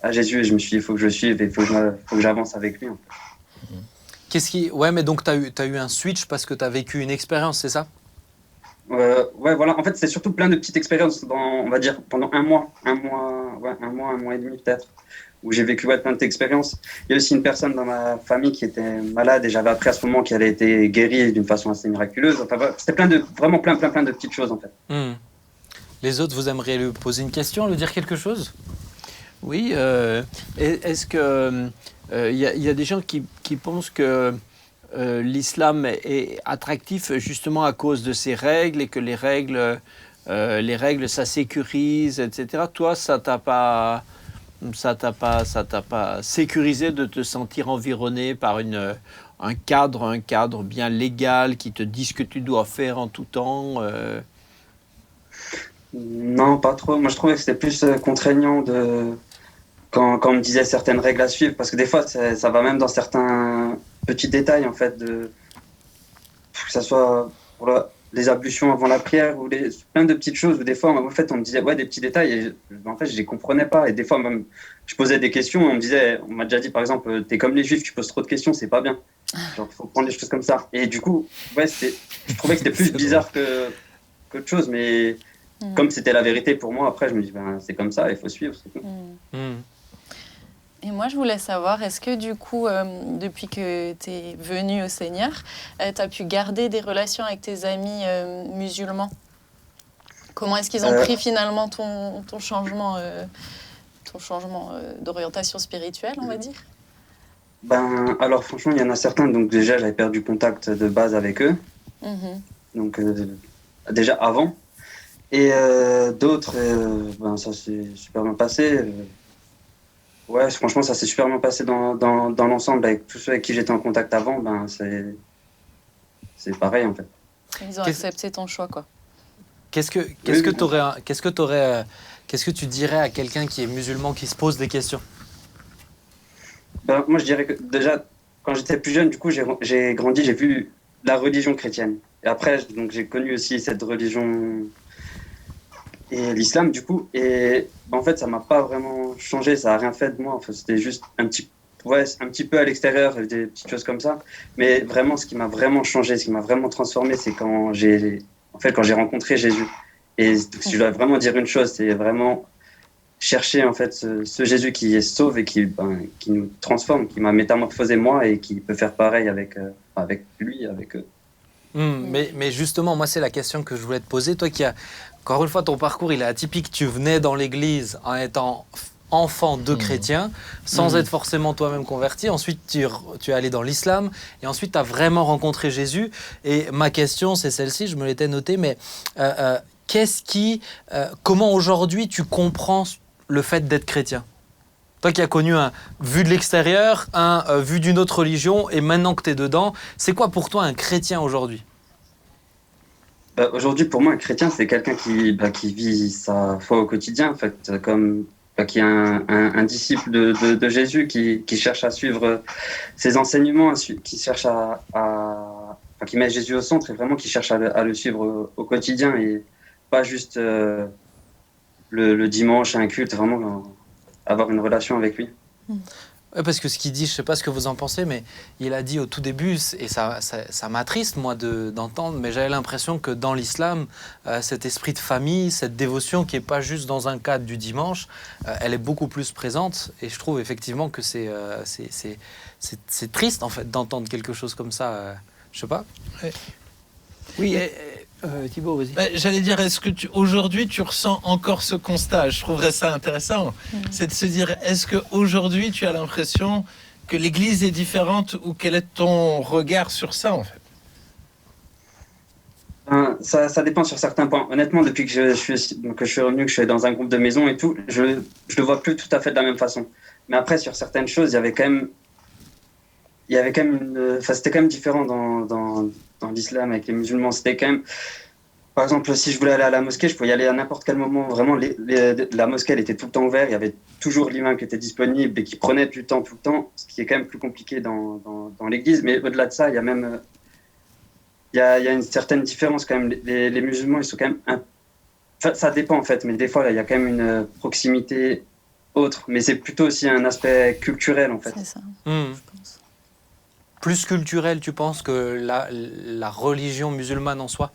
à Jésus, et je me suis dit, il faut que je le suive, et il faut que j'avance avec lui. En fait. Ouais, mais donc tu as eu un switch parce que tu as vécu une expérience, c'est ça? Ouais, voilà. En fait, c'est surtout plein de petites expériences, on va dire, pendant un mois et demi peut-être, où j'ai vécu plein d'expériences. Il y a aussi une personne dans ma famille qui était malade, et j'avais appris à ce moment qu'elle a été guérie d'une façon assez miraculeuse. Enfin, c'était vraiment plein de petites choses, en fait. Les autres, vous aimeriez lui poser une question, lui dire quelque chose? Oui, est-ce que y a des gens qui pensent que l'islam est attractif justement à cause de ses règles et que les règles, ça sécurise, etc. Toi, ça t'a pas sécurisé de te sentir environné par un cadre bien légal qui te dit ce que tu dois faire en tout temps. Non, pas trop. Moi, je trouvais que c'était plus contraignant quand on me disait certaines règles à suivre, parce que des fois, ça va même dans certains petits détails, en fait, que ça soit pour les ablutions avant la prière ou plein de petites choses où des fois, en fait, on me disait ouais, des petits détails et en fait, je les comprenais pas. Et des fois, même, je posais des questions et on m'a déjà dit, par exemple, t'es comme les juifs, tu poses trop de questions, c'est pas bien. Genre, faut prendre les choses comme ça. Et du coup, ouais, je trouvais que c'était plus bizarre qu'autre chose, mais comme c'était la vérité pour moi, après, je me dis, ben, c'est comme ça, il faut suivre. C'est tout. Et moi, je voulais savoir, est-ce que du coup, depuis que tu es venu au Seigneur, tu as pu garder des relations avec tes amis musulmans? Comment est-ce qu'ils ont pris finalement ton changement, d'orientation spirituelle, on va dire? Ben, alors franchement, il y en a certains, donc déjà, j'avais perdu contact de base avec eux. Donc déjà avant. Et d'autres, ben, ça s'est super bien passé. Ouais, franchement, ça s'est super bien passé dans l'ensemble. Avec tous ceux avec qui j'étais en contact avant, ben, c'est pareil, en fait. Ils ont accepté ton choix, quoi. Qu'est-ce que tu dirais à quelqu'un qui est musulman, qui se pose des questions? Ben, moi, je dirais que déjà, quand j'étais plus jeune, du coup, j'ai grandi, j'ai vu la religion chrétienne. Et après, donc, j'ai connu aussi cette religion et l'islam, du coup. Et ben, en fait, ça m'a pas vraiment changé, ça a rien fait de moi. Enfin, c'était juste un petit peu à l'extérieur, des petites choses comme ça. Mais vraiment, ce qui m'a vraiment changé, ce qui m'a vraiment transformé, c'est quand j'ai rencontré Jésus. Et si je dois vraiment dire une chose, c'est vraiment chercher en fait ce Jésus qui sauve et qui nous transforme, qui m'a métamorphosé moi et qui peut faire pareil avec lui, avec eux. Mais justement, moi, c'est la question que je voulais te poser. Toi qui as, encore une fois, ton parcours, il est atypique. Tu venais dans l'église en étant enfant de chrétien, sans être forcément toi-même converti. Ensuite, tu es allé dans l'islam et ensuite, tu as vraiment rencontré Jésus. Et ma question, c'est celle-ci, je me l'étais notée, mais comment aujourd'hui tu comprends le fait d'être chrétien? Toi qui as connu un vu de l'extérieur, un vu d'une autre religion, et maintenant que tu es dedans, c'est quoi pour toi un chrétien aujourd'hui? Aujourd'hui, pour moi, un chrétien, c'est quelqu'un qui vit sa foi au quotidien, en fait, qui est un disciple de Jésus, qui cherche à suivre ses enseignements, qui cherche qui met Jésus au centre et vraiment qui cherche à le suivre au quotidien et pas juste le dimanche à un culte, vraiment avoir une relation avec lui. Ouais, parce que ce qu'il dit, je ne sais pas ce que vous en pensez, mais il a dit au tout début, et ça m'attriste moi d'entendre, mais j'avais l'impression que dans l'islam, cet esprit de famille, cette dévotion qui n'est pas juste dans un cadre du dimanche, elle est beaucoup plus présente. Et je trouve effectivement que c'est triste en fait d'entendre quelque chose comme ça. Je sais pas. Ouais. Oui. Thibaut, vas-y. J'allais dire, est-ce que aujourd'hui tu ressens encore ce constat? Je trouverais ça intéressant. C'est de se dire, est-ce qu'aujourd'hui tu as l'impression que l'Église est différente ou quel est ton regard sur ça en fait? Ça dépend sur certains points. Honnêtement, depuis que je suis revenu, que je suis dans un groupe de maison et tout, je le vois plus tout à fait de la même façon. Mais après, sur certaines choses, il y avait quand même c'était quand même différent dans l'islam avec les musulmans. C'était quand même, par exemple, si je voulais aller à la mosquée, je pouvais y aller à n'importe quel moment. Vraiment, la mosquée, elle était tout le temps ouverte. Il y avait toujours l'imam qui était disponible et qui prenait du temps tout le temps, ce qui est quand même plus compliqué dans l'église. Mais au-delà de ça, il y a même il y a une certaine différence quand même. Les musulmans, ils sont quand même ça dépend en fait, mais des fois, là, il y a quand même une proximité autre. Mais c'est plutôt aussi un aspect culturel en fait. C'est ça, je pense. Plus culturel, tu penses, que la religion musulmane en soi?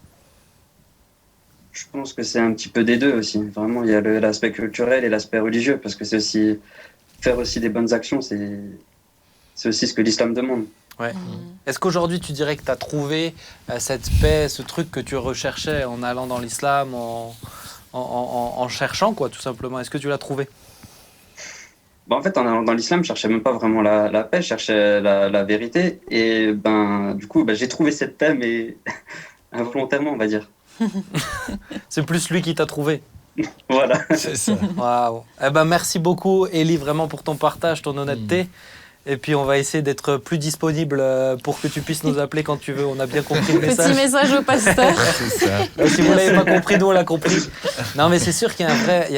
Je pense que c'est un petit peu des deux aussi. Vraiment, il y a l'aspect culturel et l'aspect religieux, parce que c'est aussi faire aussi des bonnes actions, c'est aussi ce que l'islam demande. Ouais. Est-ce qu'aujourd'hui, tu dirais que tu as trouvé cette paix, ce truc que tu recherchais en allant dans l'islam, en cherchant, quoi, tout simplement? Est-ce que tu l'as trouvé? En fait, en allant dans l'islam, je cherchais même pas vraiment la paix, je cherchais la vérité. Et du coup, j'ai trouvé cette thème et involontairement, on va dire. C'est plus lui qui t'a trouvé. Voilà. C'est ça. Waouh. Eh ben, merci beaucoup, Élie, vraiment pour ton partage, ton honnêteté. Et puis, on va essayer d'être plus disponible pour que tu puisses nous appeler quand tu veux. On a bien compris le message. Petit message au pasteur. C'est ça. Si vous ne l'avez pas compris, nous, on l'a compris. Non, mais c'est sûr qu'il y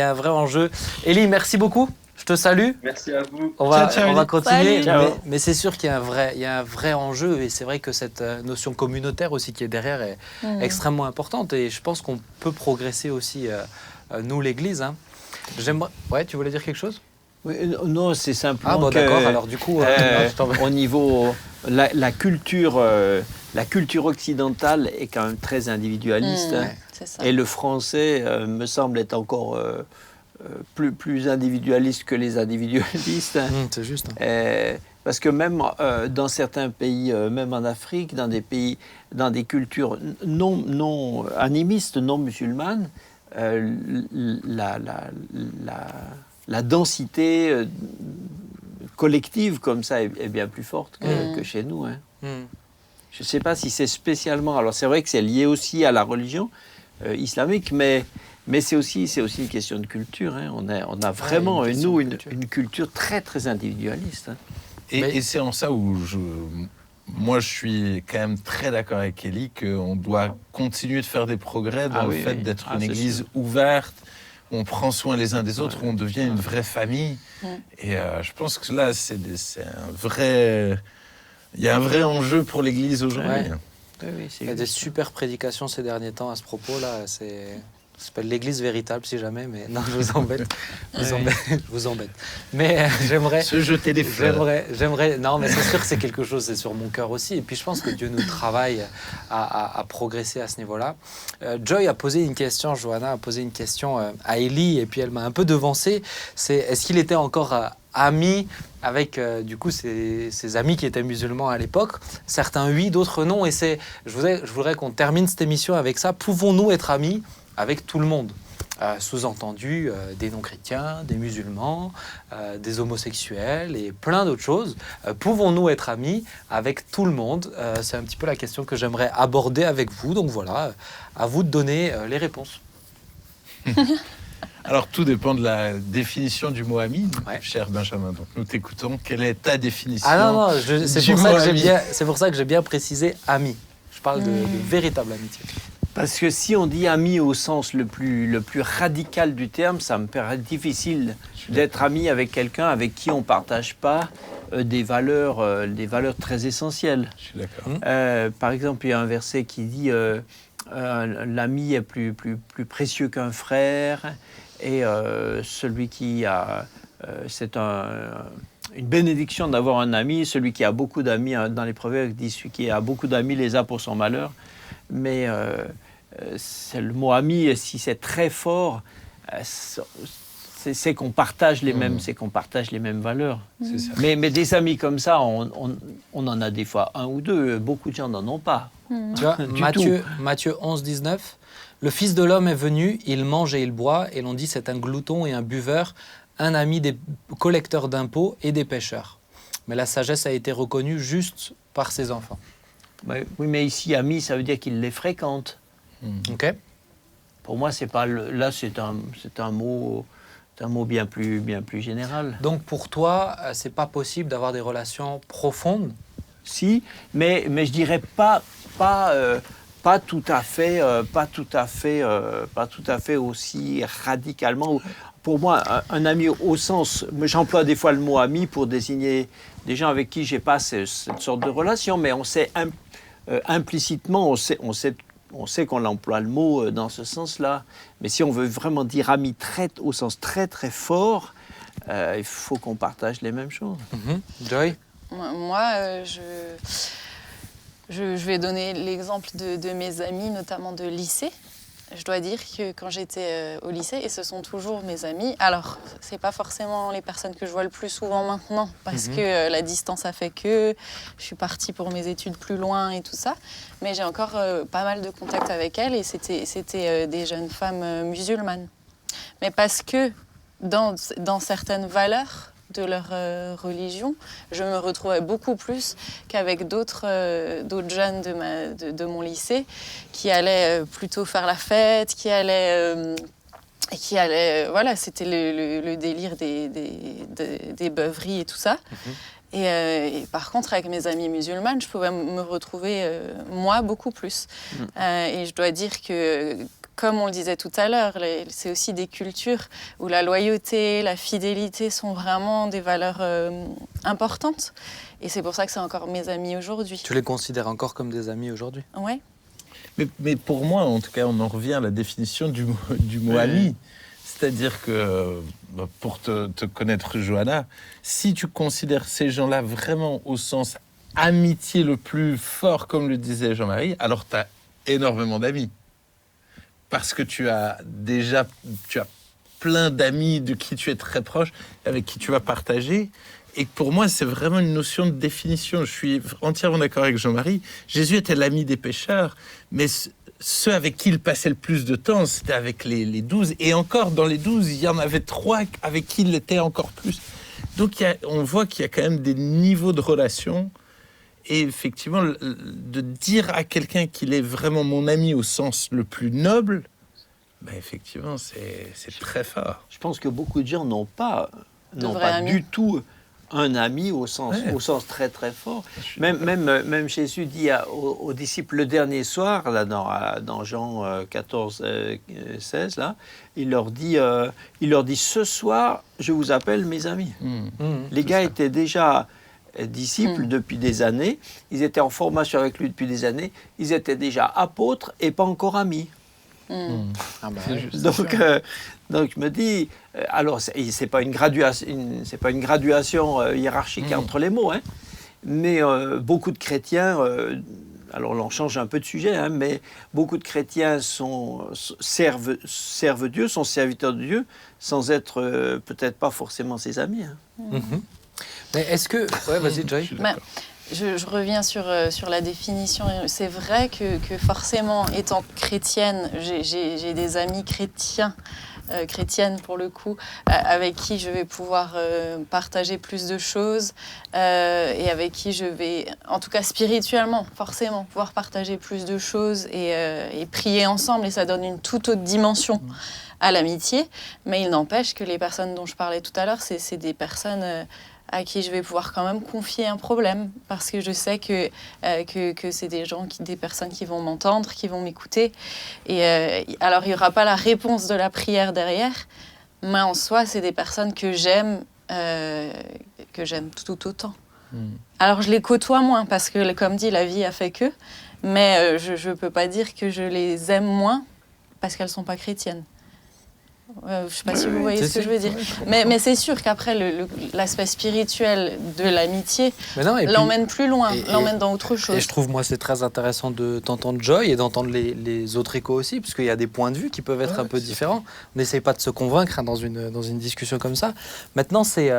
a un vrai enjeu. Élie, merci beaucoup. Je te salue. Merci à vous. On va Ciao, continuer, Salut. mais c'est sûr qu'il y a un vrai enjeu et c'est vrai que cette notion communautaire aussi qui est derrière est extrêmement importante et je pense qu'on peut progresser aussi, nous, l'Église. Hein. Ouais, tu voulais dire quelque chose? Oui, non, c'est simplement Ah bon, que d'accord, alors du coup... au niveau... La culture occidentale est quand même très individualiste. Hein. C'est ça. Et le français me semble être encore plus individualiste que les individualistes. Hein. c'est juste. Hein. Parce que même dans certains pays, même en Afrique, dans des cultures non animistes, non musulmanes, la densité collective comme ça est bien plus forte que chez nous. Hein. Je ne sais pas si c'est spécialement... Alors c'est vrai que c'est lié aussi à la religion islamique, mais c'est aussi une question de culture. Hein. On a vraiment, une culture très, très individualiste. Hein. Et c'est en ça où moi, je suis quand même très d'accord avec Élie qu'on doit continuer de faire des progrès dans le fait d'être une église ouverte, où on prend soin les uns des autres, où on devient une vraie famille. Et je pense que là, c'est un vrai... Il y a un vrai enjeu pour l'église aujourd'hui. Oui, Il y a des super prédications ces derniers temps à ce propos-là. Ça s'appelle l'Église véritable, si jamais, mais non, je vous embête. Je vous embête. Mais j'aimerais... Se jeter des fleurs. J'aimerais... Non, mais c'est sûr que c'est quelque chose, c'est sur mon cœur aussi. Et puis, je pense que Dieu nous travaille à progresser à ce niveau-là. Joy a posé une question, Johanna a posé une question à Élie, et puis elle m'a un peu devancé. C'est, est-ce qu'il était encore ami avec, du coup, ses amis qui étaient musulmans à l'époque? Certains oui, d'autres non. Et je voudrais qu'on termine cette émission avec ça. Pouvons-nous être amis avec tout le monde? Sous-entendu des non-chrétiens, des musulmans, des homosexuels et plein d'autres choses. Pouvons-nous être amis avec tout le monde? C'est un petit peu la question que j'aimerais aborder avec vous. Donc voilà, à vous de donner les réponses. Alors, tout dépend de la définition du mot ami, Ouais. cher Benjamin. Donc, nous t'écoutons. Quelle est ta définition? Ah non, du c'est pour ça que j'ai bien précisé ami. Je parle de véritable amitié. Parce que si on dit ami au sens le plus radical du terme, ça me paraît difficile d'être ami avec quelqu'un avec qui on ne partage pas des valeurs très essentielles. Je suis d'accord. Par exemple, il y a un verset qui dit l'ami est plus précieux qu'un frère, et celui qui a... c'est une bénédiction d'avoir un ami. Celui qui a beaucoup d'amis, dans les Proverbes, dit celui qui a beaucoup d'amis les a pour son malheur. Mais c'est le mot ami, si c'est très fort, c'est qu'on partage les mêmes valeurs. C'est ça. Mais des amis comme ça, on en a des fois un ou deux. Beaucoup de gens n'en ont pas. Tu vois, Matthieu 11, 19, le Fils de l'homme est venu, il mange et il boit, et l'on dit c'est un glouton et un buveur, un ami des collecteurs d'impôts et des pêcheurs. Mais la sagesse a été reconnue juste par ses enfants. Oui, mais ici, ami, ça veut dire qu'il les fréquente. Ok. Pour moi, c'est pas là, c'est un mot bien plus général. Donc pour toi, c'est pas possible d'avoir des relations profondes? Si, mais je dirais pas tout à fait aussi radicalement. Pour moi, un ami au sens, j'emploie des fois le mot ami pour désigner des gens avec qui j'ai pas cette sorte de relation, mais on sait implicitement, on sait qu'on emploie le mot dans ce sens-là. Mais si on veut vraiment dire ami au sens très très fort, il faut qu'on partage les mêmes choses. Joy? Moi, je vais donner l'exemple de mes amis, notamment de lycée. Je dois dire que quand j'étais au lycée, et ce sont toujours mes amis, alors c'est pas forcément les personnes que je vois le plus souvent maintenant, parce que la distance a fait que je suis partie pour mes études plus loin et tout ça, mais j'ai encore pas mal de contacts avec elles, et c'était des jeunes femmes musulmanes. Mais parce que dans certaines valeurs, de leur religion. Je me retrouvais beaucoup plus qu'avec d'autres jeunes de mon lycée qui allaient plutôt faire la fête, qui allaient... voilà, c'était le délire des beuveries et tout ça. Et par contre, avec mes amies musulmanes, je pouvais me retrouver, moi, beaucoup plus. Et je dois dire que, comme on le disait tout à l'heure, c'est aussi des cultures où la loyauté, la fidélité sont vraiment des valeurs importantes. Et c'est pour ça que c'est encore mes amis aujourd'hui. Tu les considères encore comme des amis aujourd'hui? Ouais. Mais pour moi, en tout cas, on en revient à la définition du mot ami. C'est-à-dire que, pour te connaître, Johanna, si tu considères ces gens-là vraiment au sens amitié le plus fort, comme le disait Jean-Marie, alors tu as énormément d'amis. Parce que tu as plein d'amis de qui tu es très proche, avec qui tu vas partager. Et pour moi, c'est vraiment une notion de définition. Je suis entièrement d'accord avec Jean-Marie. Jésus était l'ami des pécheurs, mais ceux avec qui il passait le plus de temps, c'était avec les 12. Et encore, dans les 12, il y en avait 3 avec qui il était encore plus. Donc, on voit qu'il y a quand même des niveaux de relation. Et effectivement, de dire à quelqu'un qu'il est vraiment mon ami au sens le plus noble, ben effectivement, c'est très fort. Je pense que beaucoup de gens n'ont pas amis. du tout un ami au sens très très fort. Même Jésus dit aux disciples le dernier soir, là, dans Jean 14, 16, là, il leur dit ce soir, je vous appelle mes amis. Les gars étaient déjà disciples depuis des années, ils étaient en formation avec lui depuis des années, ils étaient déjà apôtres et pas encore amis. Donc je me dis, alors c'est pas une graduation hiérarchique entre les mots, hein, mais beaucoup de chrétiens, alors là on change un peu de sujet, hein, mais beaucoup de chrétiens servent Dieu, sont serviteurs de Dieu, sans être peut-être pas forcément ses amis. Hein. Mais est-ce que... Ouais, vas-y, Joy. Je reviens sur la définition. C'est vrai que forcément, étant chrétienne, j'ai des amis chrétiens, chrétiennes pour le coup, avec qui je vais pouvoir partager plus de choses et avec qui je vais, en tout cas spirituellement, forcément, pouvoir partager plus de choses et prier ensemble. Et ça donne une toute autre dimension à l'amitié. Mais il n'empêche que les personnes dont je parlais tout à l'heure, c'est des personnes... à qui je vais pouvoir quand même confier un problème, parce que je sais que c'est des personnes qui vont m'entendre, qui vont m'écouter. Et alors, il n'y aura pas la réponse de la prière derrière, mais en soi, c'est des personnes que j'aime tout autant. Alors, je les côtoie moins, parce que, comme dit, la vie a fait que, mais je ne peux pas dire que je les aime moins, parce qu'elles ne sont pas chrétiennes. Je ne sais pas si vous voyez ce que je veux dire. Mais c'est sûr qu'après, l'aspect spirituel de l'amitié l'emmène plus loin, l'emmène dans autre chose. Et je trouve, moi, c'est très intéressant de t'entendre, Joy, et d'entendre les autres échos aussi, parce qu'il y a des points de vue qui peuvent être un peu différents. On n'essaye pas de se convaincre dans une discussion comme ça. Maintenant, c'est...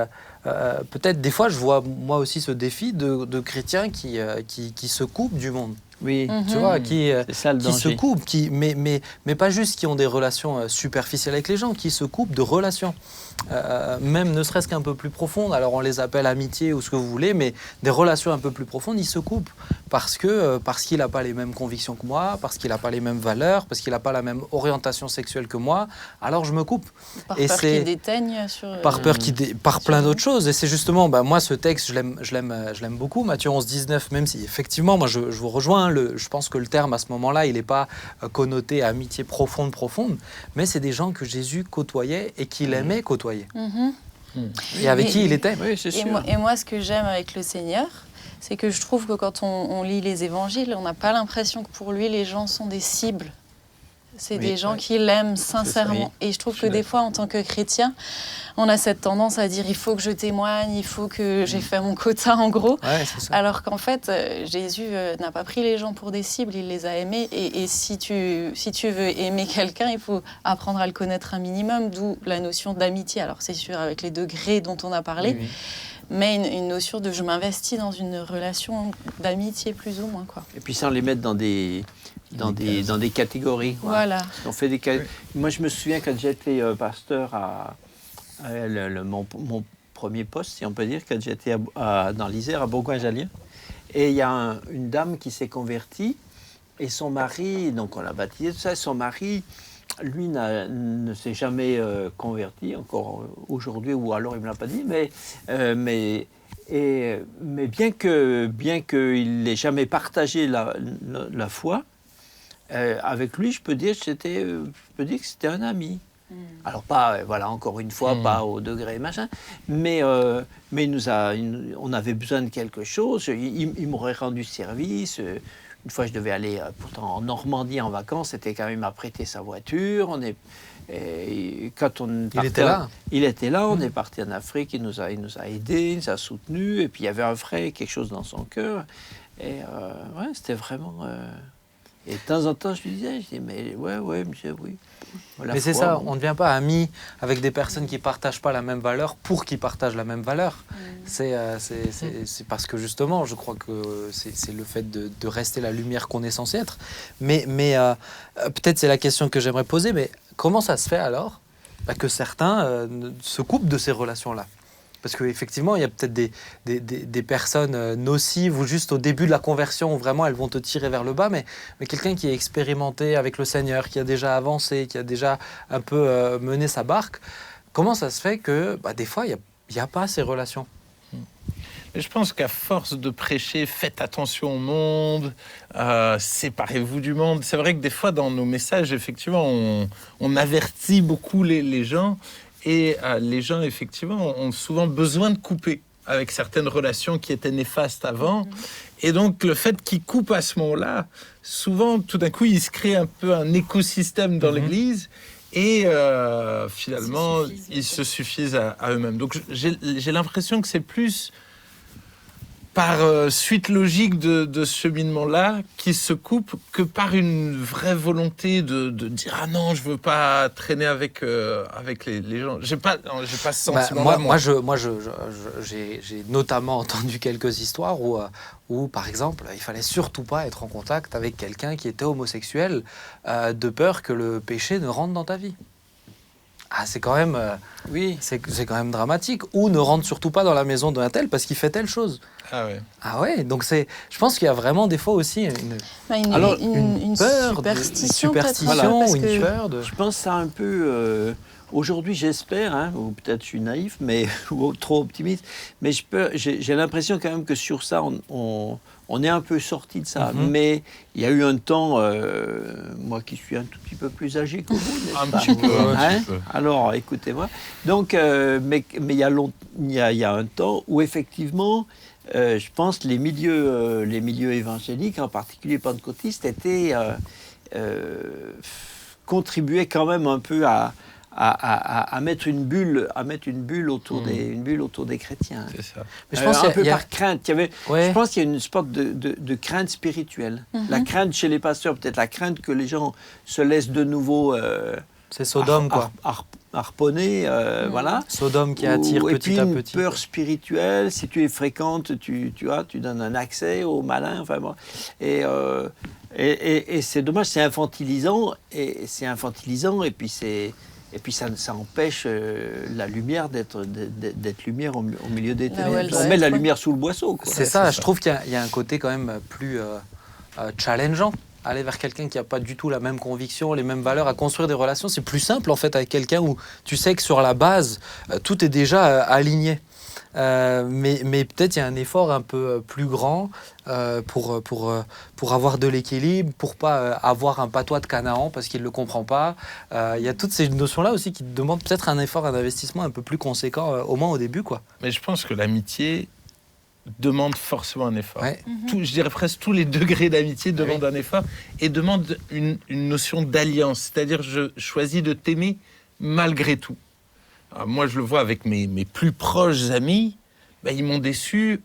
peut-être, des fois, je vois, moi aussi, ce défi de chrétiens qui se coupent du monde. Oui, tu vois, qui se coupent, mais pas juste qui ont des relations superficielles avec les gens, qui se coupent de relations, même ne serait-ce qu'un peu plus profondes. Alors on les appelle amitié ou ce que vous voulez, mais des relations un peu plus profondes, ils se coupent parce qu'il n'a pas les mêmes convictions que moi, parce qu'il n'a pas les mêmes valeurs, parce qu'il n'a pas la même orientation sexuelle que moi. Alors je me coupe. Par peur qu'il déteigne sur... Par plein d'autres choses. Et c'est justement, moi, ce texte, je l'aime beaucoup, Matthieu 11, 19, même si effectivement, moi, je vous rejoins. Je pense que le terme, à ce moment-là, il n'est pas connoté à amitié profonde, mais c'est des gens que Jésus côtoyait et qu'il aimait côtoyer. Et avec qui il était. Oui, c'est sûr. Et moi, ce que j'aime avec le Seigneur, c'est que je trouve que quand on lit les évangiles, on n'a pas l'impression que pour lui, les gens sont des cibles. C'est des gens qui l'aiment sincèrement. Et je trouve que des fois, en tant que chrétien, on a cette tendance à dire il faut que je témoigne, il faut que j'ai fait mon quota en gros. Ouais, c'est ça. Alors qu'en fait, Jésus n'a pas pris les gens pour des cibles, il les a aimés. Et si tu veux aimer quelqu'un, il faut apprendre à le connaître un minimum, d'où la notion d'amitié. Alors c'est sûr, avec les degrés dont on a parlé, mais une notion de je m'investis dans une relation d'amitié plus ou moins, quoi. Et puis sans les mettre dans des catégories. Voilà. On fait Moi, je me souviens quand j'étais pasteur mon premier poste, si on peut dire, quand j'étais dans l'Isère, à Bourgoin-Jallieu. Et il y a une dame qui s'est convertie, et son mari, donc on l'a baptisé, tout ça, son mari, lui, ne s'est jamais converti, encore aujourd'hui, ou alors il ne me l'a pas dit, mais bien qu'il n'ait jamais partagé la foi, avec lui, je peux dire que c'était un ami. Alors pas, voilà, encore une fois, pas au degré machin, mais on avait besoin de quelque chose. Il m'aurait rendu service. Une fois, je devais aller pourtant en Normandie en vacances. C'était quand même à prêter sa voiture. Quand on partait, il était là. On est parti en Afrique. Il nous a aidés, il nous a soutenus. Et puis il y avait un vrai quelque chose dans son cœur. Et ouais, c'était vraiment. Et de temps en temps, je lui disais, mais ouais, monsieur, oui. Mais c'est ça, on ne devient pas ami avec des personnes qui ne partagent pas la même valeur pour qu'ils partagent la même valeur. C'est parce que justement, je crois que c'est le fait de rester la lumière qu'on est censé être. Mais peut-être c'est la question que j'aimerais poser, mais comment ça se fait alors que certains se coupent de ces relations-là ? Parce qu'effectivement, il y a peut-être des personnes nocives ou juste au début de la conversion où vraiment elles vont te tirer vers le bas, mais quelqu'un qui est expérimenté avec le Seigneur, qui a déjà avancé, qui a déjà un peu mené sa barque, comment ça se fait que des fois, il n'y a pas ces relations ? Et je pense qu'à force de prêcher, faites attention au monde, séparez-vous du monde. C'est vrai que des fois, dans nos messages, effectivement, on avertit beaucoup les gens. Et les gens, effectivement, ont souvent besoin de couper avec certaines relations qui étaient néfastes avant. Et donc, le fait qu'ils coupent à ce moment-là, souvent, tout d'un coup, il se crée un peu un écosystème dans l'Église. Et finalement, ils se suffisent à eux-mêmes. Donc, j'ai l'impression que c'est plus par suite logique de ce cheminement-là qui se coupe que par une vraie volonté de dire « Ah non, je veux pas traîner avec les gens ». J'ai pas ce sentiment-là. Moi, j'ai notamment entendu quelques histoires où, par exemple, il fallait surtout pas être en contact avec quelqu'un qui était homosexuel de peur que le péché ne rentre dans ta vie. Ah, c'est quand même, c'est quand même dramatique. Ou ne rentre surtout pas dans la maison d'un tel parce qu'il fait telle chose. Ah ouais, donc je pense qu'il y a vraiment des fois aussi une peur, superstition, ou une peur de... Je pense que ça un peu... Aujourd'hui, j'espère, ou peut-être je suis naïf, ou trop optimiste, mais j'ai l'impression quand même que sur ça, on est un peu sorti de ça. Mais il y a eu un temps, moi qui suis un tout petit peu plus âgé que vous, n'est-ce pas ? Un petit peu. Alors, écoutez-moi. Donc, mais il y a un temps où effectivement, je pense que les milieux évangéliques, en particulier pentecôtistes, contribuaient quand même un peu à mettre une bulle autour des chrétiens. C'est ça. Mais je pense un peu par crainte. Je pense qu'il y a une sorte de crainte spirituelle. La crainte chez les pasteurs, peut-être la crainte que les gens se laissent de nouveau... c'est Sodome, harponner, voilà. Sodome qui attire petit à petit. Une peur spirituelle, si tu es fréquente, tu donnes un accès au malin, enfin bon. Et c'est dommage, c'est infantilisant, et puis ça empêche la lumière d'être lumière au milieu des ténèbres. On met la lumière sous le boisseau, quoi. C'est ça, je trouve qu'il y a un côté quand même plus challengeant. Aller vers quelqu'un qui n'a pas du tout la même conviction, les mêmes valeurs, à construire des relations, c'est plus simple en fait avec quelqu'un où tu sais que sur la base, tout est déjà aligné. Mais peut-être il y a un effort un peu plus grand pour avoir de l'équilibre, pour pas avoir un patois de Canaan parce qu'il ne le comprend pas. Il y a toutes ces notions-là aussi qui demandent peut-être un effort, un investissement un peu plus conséquent, au moins au début, quoi. Mais je pense que l'amitié demande forcément un effort. Je dirais presque tous les degrés d'amitié demandent un effort et demandent une notion d'alliance. C'est-à-dire je choisis de t'aimer malgré tout. Alors, moi, je le vois avec mes plus proches amis, ils m'ont déçu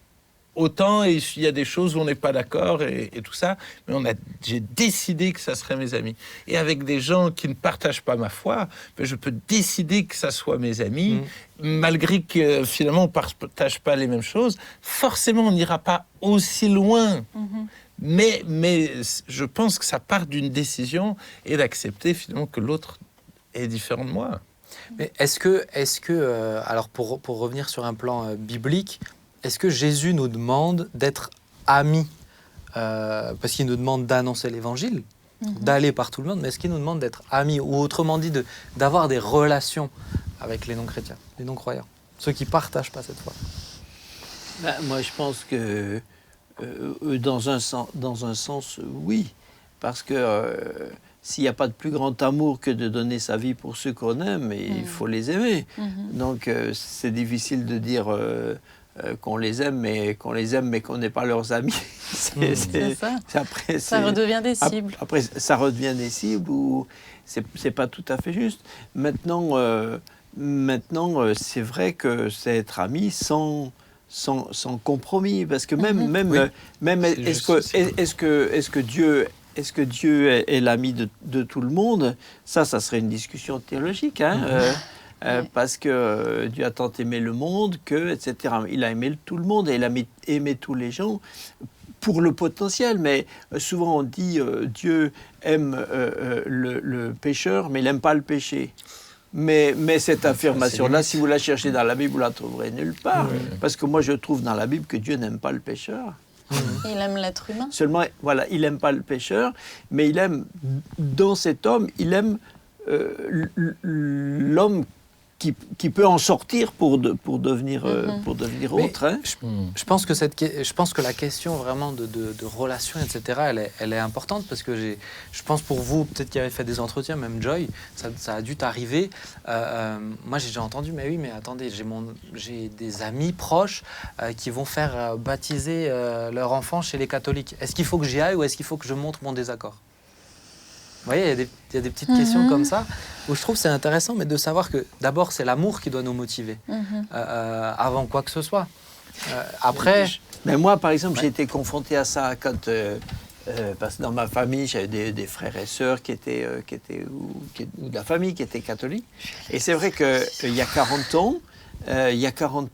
autant et il y a des choses où on n'est pas d'accord et tout ça, mais j'ai décidé que ça serait mes amis. Et avec des gens qui ne partagent pas ma foi, je peux décider que ça soit mes amis, malgré que finalement on ne partage pas les mêmes choses. Forcément, on n'ira pas aussi loin. Mais je pense que ça part d'une décision et d'accepter finalement que l'autre est différent de moi. Mais est-ce que alors pour revenir sur un plan biblique, est-ce que Jésus nous demande d'être amis parce qu'il nous demande d'annoncer l'évangile, d'aller par tout le monde, mais est-ce qu'il nous demande d'être amis, ou autrement dit d'avoir des relations avec les non-chrétiens, les non-croyants, ceux qui ne partagent pas cette foi? Moi, je pense que dans un sens, oui. Parce que s'il n'y a pas de plus grand amour que de donner sa vie pour ceux qu'on aime, il faut les aimer. Donc, c'est difficile de dire qu'on les aime, mais qu'on n'est pas leurs amis. C'est ça. Après, ça redevient des cibles. Après, ça redevient des cibles ou c'est pas tout à fait juste. Maintenant, c'est vrai que c'est être ami sans compromis, parce que même est-ce que Dieu est l'ami de tout le monde? Ça serait une discussion théologique, parce que Dieu a tant aimé le monde que, etc. Il a aimé tout le monde et il a aimé tous les gens pour le potentiel, mais souvent on dit Dieu aime le pécheur, mais il n'aime pas le péché. Mais cette affirmation-là, si vous la cherchez dans la Bible, vous la trouverez nulle part. Parce que moi, je trouve dans la Bible que Dieu n'aime pas le pécheur. Il aime l'être humain. Seulement, voilà, il n'aime pas le pécheur, mais il aime, dans cet homme, il aime l'homme qui peut en sortir pour devenir autre. Hein. Je pense que la question vraiment de relation, etc., elle est importante, parce que je pense pour vous, peut-être qui avez fait des entretiens, même Joy, ça a dû t'arriver. Moi, j'ai déjà entendu, mais oui, mais attendez, j'ai des amis proches qui vont faire baptiser leur enfant chez les catholiques. Est-ce qu'il faut que j'y aille ou est-ce qu'il faut que je montre mon désaccord? Vous voyez, il y a des petites questions comme ça, où je trouve que c'est intéressant, mais de savoir que d'abord, c'est l'amour qui doit nous motiver, avant quoi que ce soit. Après... Mais moi, par exemple, j'ai été confronté à ça quand... parce que dans ma famille, j'avais des frères et sœurs ou de la famille qui étaient catholiques. Et c'est vrai qu'il y a 40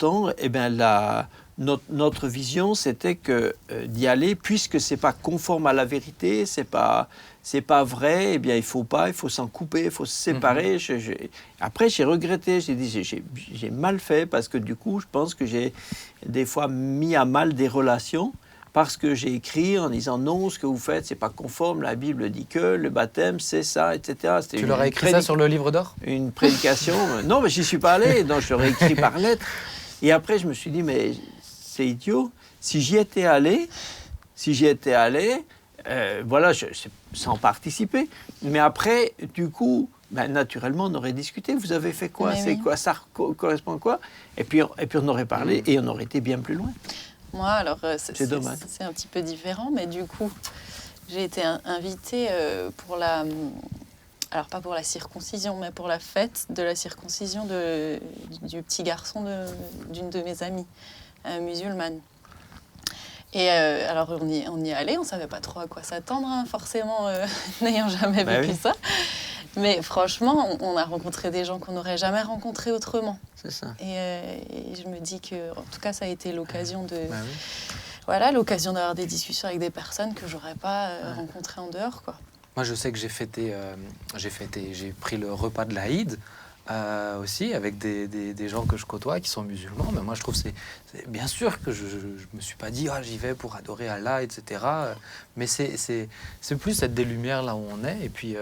ans, eh bien, notre vision, c'était que d'y aller, puisque c'est pas conforme à la vérité, c'est pas vrai, eh bien il faut s'en couper, il faut se séparer. Après, j'ai regretté, j'ai dit j'ai mal fait, parce que du coup, je pense que j'ai des fois mis à mal des relations, parce que j'ai écrit en disant non, ce que vous faites, c'est pas conforme, la Bible dit que le baptême, c'est ça, etc. Tu leur as écrit ça sur le livre d'or? Une prédication. Non, mais j'y suis pas allé, donc je leur ai écrit par lettre. Et après, je me suis dit, mais c'est idiot. Si j'y étais allé, voilà, sans participer. Mais après, du coup, naturellement, on aurait discuté. Vous avez fait quoi? C'est quoi? Ça correspond à quoi? Et puis on aurait parlé et on aurait été bien plus loin. Moi, alors, c'est dommage. C'est un petit peu différent, mais du coup, j'ai été invitée pour la... Alors, pas pour la circoncision, mais pour la fête de la circoncision du petit garçon d'une de mes amies musulmane. Et alors, on y est allé, on ne savait pas trop à quoi s'attendre, forcément, n'ayant jamais vécu ça. Mais franchement, on a rencontré des gens qu'on n'aurait jamais rencontrés autrement. C'est ça. Et je me dis que, en tout cas, ça a été l'occasion de... Voilà, l'occasion d'avoir des discussions avec des personnes que j'aurais pas rencontrées en dehors, quoi. Moi, je sais que j'ai pris le repas de l'Aïd aussi avec des gens que je côtoie qui sont musulmans. Mais moi, je trouve c'est bien sûr que je me suis pas dit j'y vais pour adorer Allah, etc. Mais c'est plus être des lumières là où on est. Et puis,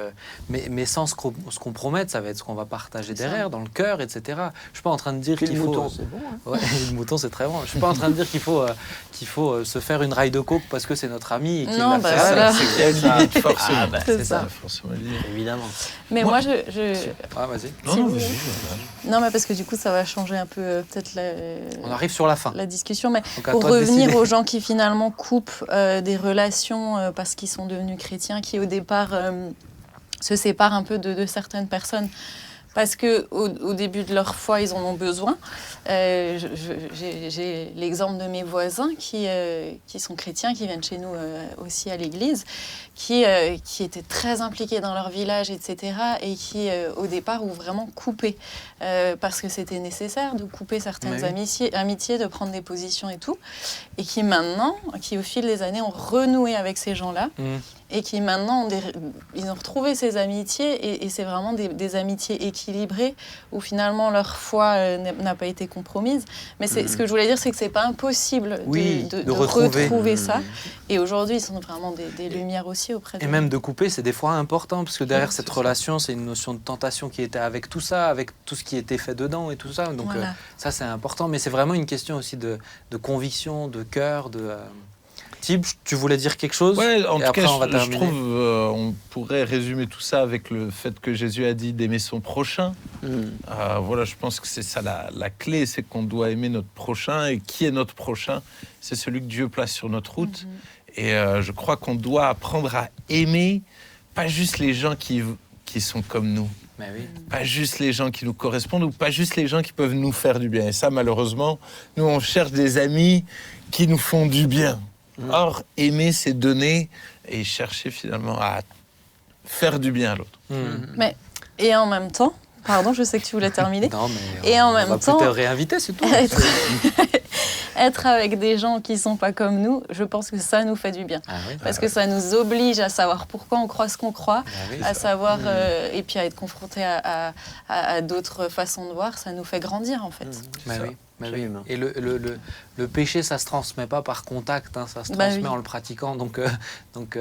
mais sans se compromettre, ça va être ce qu'on va partager derrière, dans le cœur, etc. Je suis pas en train de dire qu'il faut... Le mouton, c'est bon. Hein. Ouais, le mouton, c'est très bon. Je suis pas en train de dire qu'il faut se faire une raille de coke parce que c'est notre ami et qu'il l'a fait. Voilà. C'est qu'il y a une limite, forcément. C'est ça. Forcément, Évidemment. Mais moi, vas-y. Non, mais parce que du coup, ça va changer un peu peut-être On arrive sur la fin. La discussion. Mais donc, pour revenir aux gens qui finalement coupent des relations parce qu'ils sont devenus chrétiens, qui au départ se séparent un peu de certaines personnes parce qu'au début de leur foi, ils en ont besoin. J'ai l'exemple de mes voisins qui sont chrétiens, qui viennent chez nous aussi à l'église, qui étaient très impliqués dans leur village, etc. et qui, au départ, ont vraiment coupé parce que c'était nécessaire de couper certaines amitiés, de prendre des positions et tout. Et qui maintenant, qui au fil des années, ont renoué avec ces gens-là et qui maintenant, ils ont retrouvé ces amitiés et c'est vraiment des amitiés équilibrées où finalement leur foi n'a pas été compromise. Mais ce que je voulais dire, c'est que c'est pas impossible de retrouver ça. Et aujourd'hui, ils sont vraiment des lumières aussi auprès de. Et même de couper, c'est des fois important, parce que derrière cette relation, c'est une notion de tentation qui était avec tout ça, avec tout ce qui était fait dedans et tout ça. Donc Voilà. ça, c'est important. Mais c'est vraiment une question aussi de conviction, de cœur, de... Tib, tu voulais dire quelque chose? Ouais, en et tout après, cas, on va je terminer. trouve on pourrait résumer tout ça avec le fait que Jésus a dit d'aimer son prochain. Voilà, je pense que c'est ça la clé, c'est qu'on doit aimer notre prochain. Et qui est notre prochain? C'est celui que Dieu place sur notre route. Et je crois qu'on doit apprendre à aimer, pas juste les gens qui sont comme nous. Mais oui. Pas juste les gens qui nous correspondent ou pas juste les gens qui peuvent nous faire du bien. Et ça, malheureusement, nous, on cherche des amis qui nous font du bien. Or, aimer, c'est donner et chercher finalement à faire du bien à l'autre. Mais, et en même temps, pardon, je sais que tu voulais terminer. Non, mais Et en on même va temps, plus te réinviter, c'est tout. être avec des gens qui sont pas comme nous, je pense que ça nous fait du bien. Ah oui, Parce que ça nous oblige à savoir pourquoi on croit ce qu'on croit, oui, à savoir, et puis à être confronté à d'autres façons de voir, ça nous fait grandir en fait. Mais ça, oui. Mais oui. absolument. Et le péché, ça se transmet pas par contact, hein, ça se Bah transmet oui. en le pratiquant. Donc,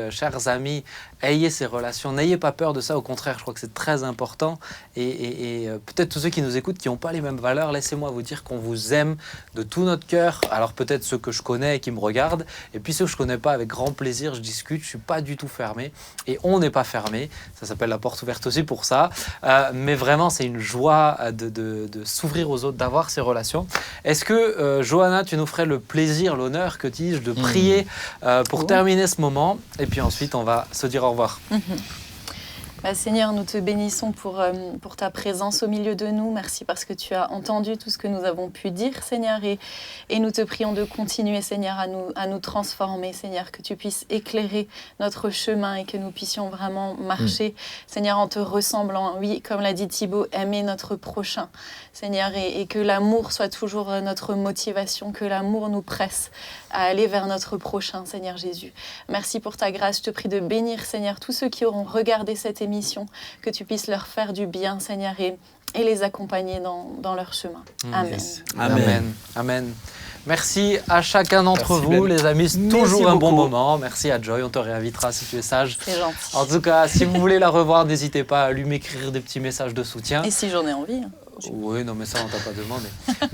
chers amis, ayez ces relations, n'ayez pas peur de ça. Au contraire, je crois que c'est très important. Et peut-être tous ceux qui nous écoutent, qui n'ont pas les mêmes valeurs, laissez-moi vous dire qu'on vous aime de tout notre cœur. Alors peut-être ceux que je connais et qui me regardent, et puis ceux que je connais pas, avec grand plaisir, je discute. Je suis pas du tout fermé, et on n'est pas fermé. Ça s'appelle la porte ouverte aussi pour ça. Mais vraiment, c'est une joie de s'ouvrir aux autres, d'avoir ces relations. Est-ce que, Johanna, tu nous ferais le plaisir, l'honneur, que dis-je, de prier pour terminer ce moment, et puis ensuite on va se dire au revoir. Bah, Seigneur, nous te bénissons pour ta présence au milieu de nous. Merci parce que tu as entendu tout ce que nous avons pu dire, Seigneur. Et nous te prions de continuer, Seigneur, à nous transformer, Seigneur, que tu puisses éclairer notre chemin et que nous puissions vraiment marcher, Seigneur, en te ressemblant. Oui, comme l'a dit Thibaut, aimer notre prochain, Seigneur, et que l'amour soit toujours notre motivation, que l'amour nous presse à aller vers notre prochain, Seigneur Jésus. Merci pour ta grâce. Je te prie de bénir, Seigneur, tous ceux qui auront regardé cette émission, que tu puisses leur faire du bien, Seigneur, et les accompagner dans leur chemin. Amen. Yes. Amen. Amen. Merci à chacun d'entre Merci, vous, Ben. les amis. C'est Merci toujours un bon beaucoup. moment. Merci à Joy. On te réinvitera si tu es sage. C'est gentil. En tout cas, si vous voulez la revoir, n'hésitez pas à lui m'écrire des petits messages de soutien. Et si j'en ai envie. Oui, non, mais ça, on t'a pas demandé.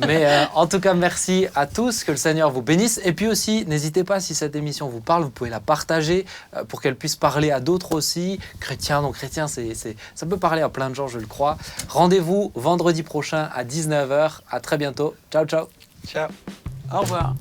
Mais en tout cas, merci à tous. Que le Seigneur vous bénisse. Et puis aussi, n'hésitez pas, si cette émission vous parle, vous pouvez la partager pour qu'elle puisse parler à d'autres aussi. Chrétiens, non chrétiens, ça peut parler à plein de gens, je le crois. Rendez-vous vendredi prochain à 19h. À très bientôt. Ciao, ciao. Ciao. Au revoir.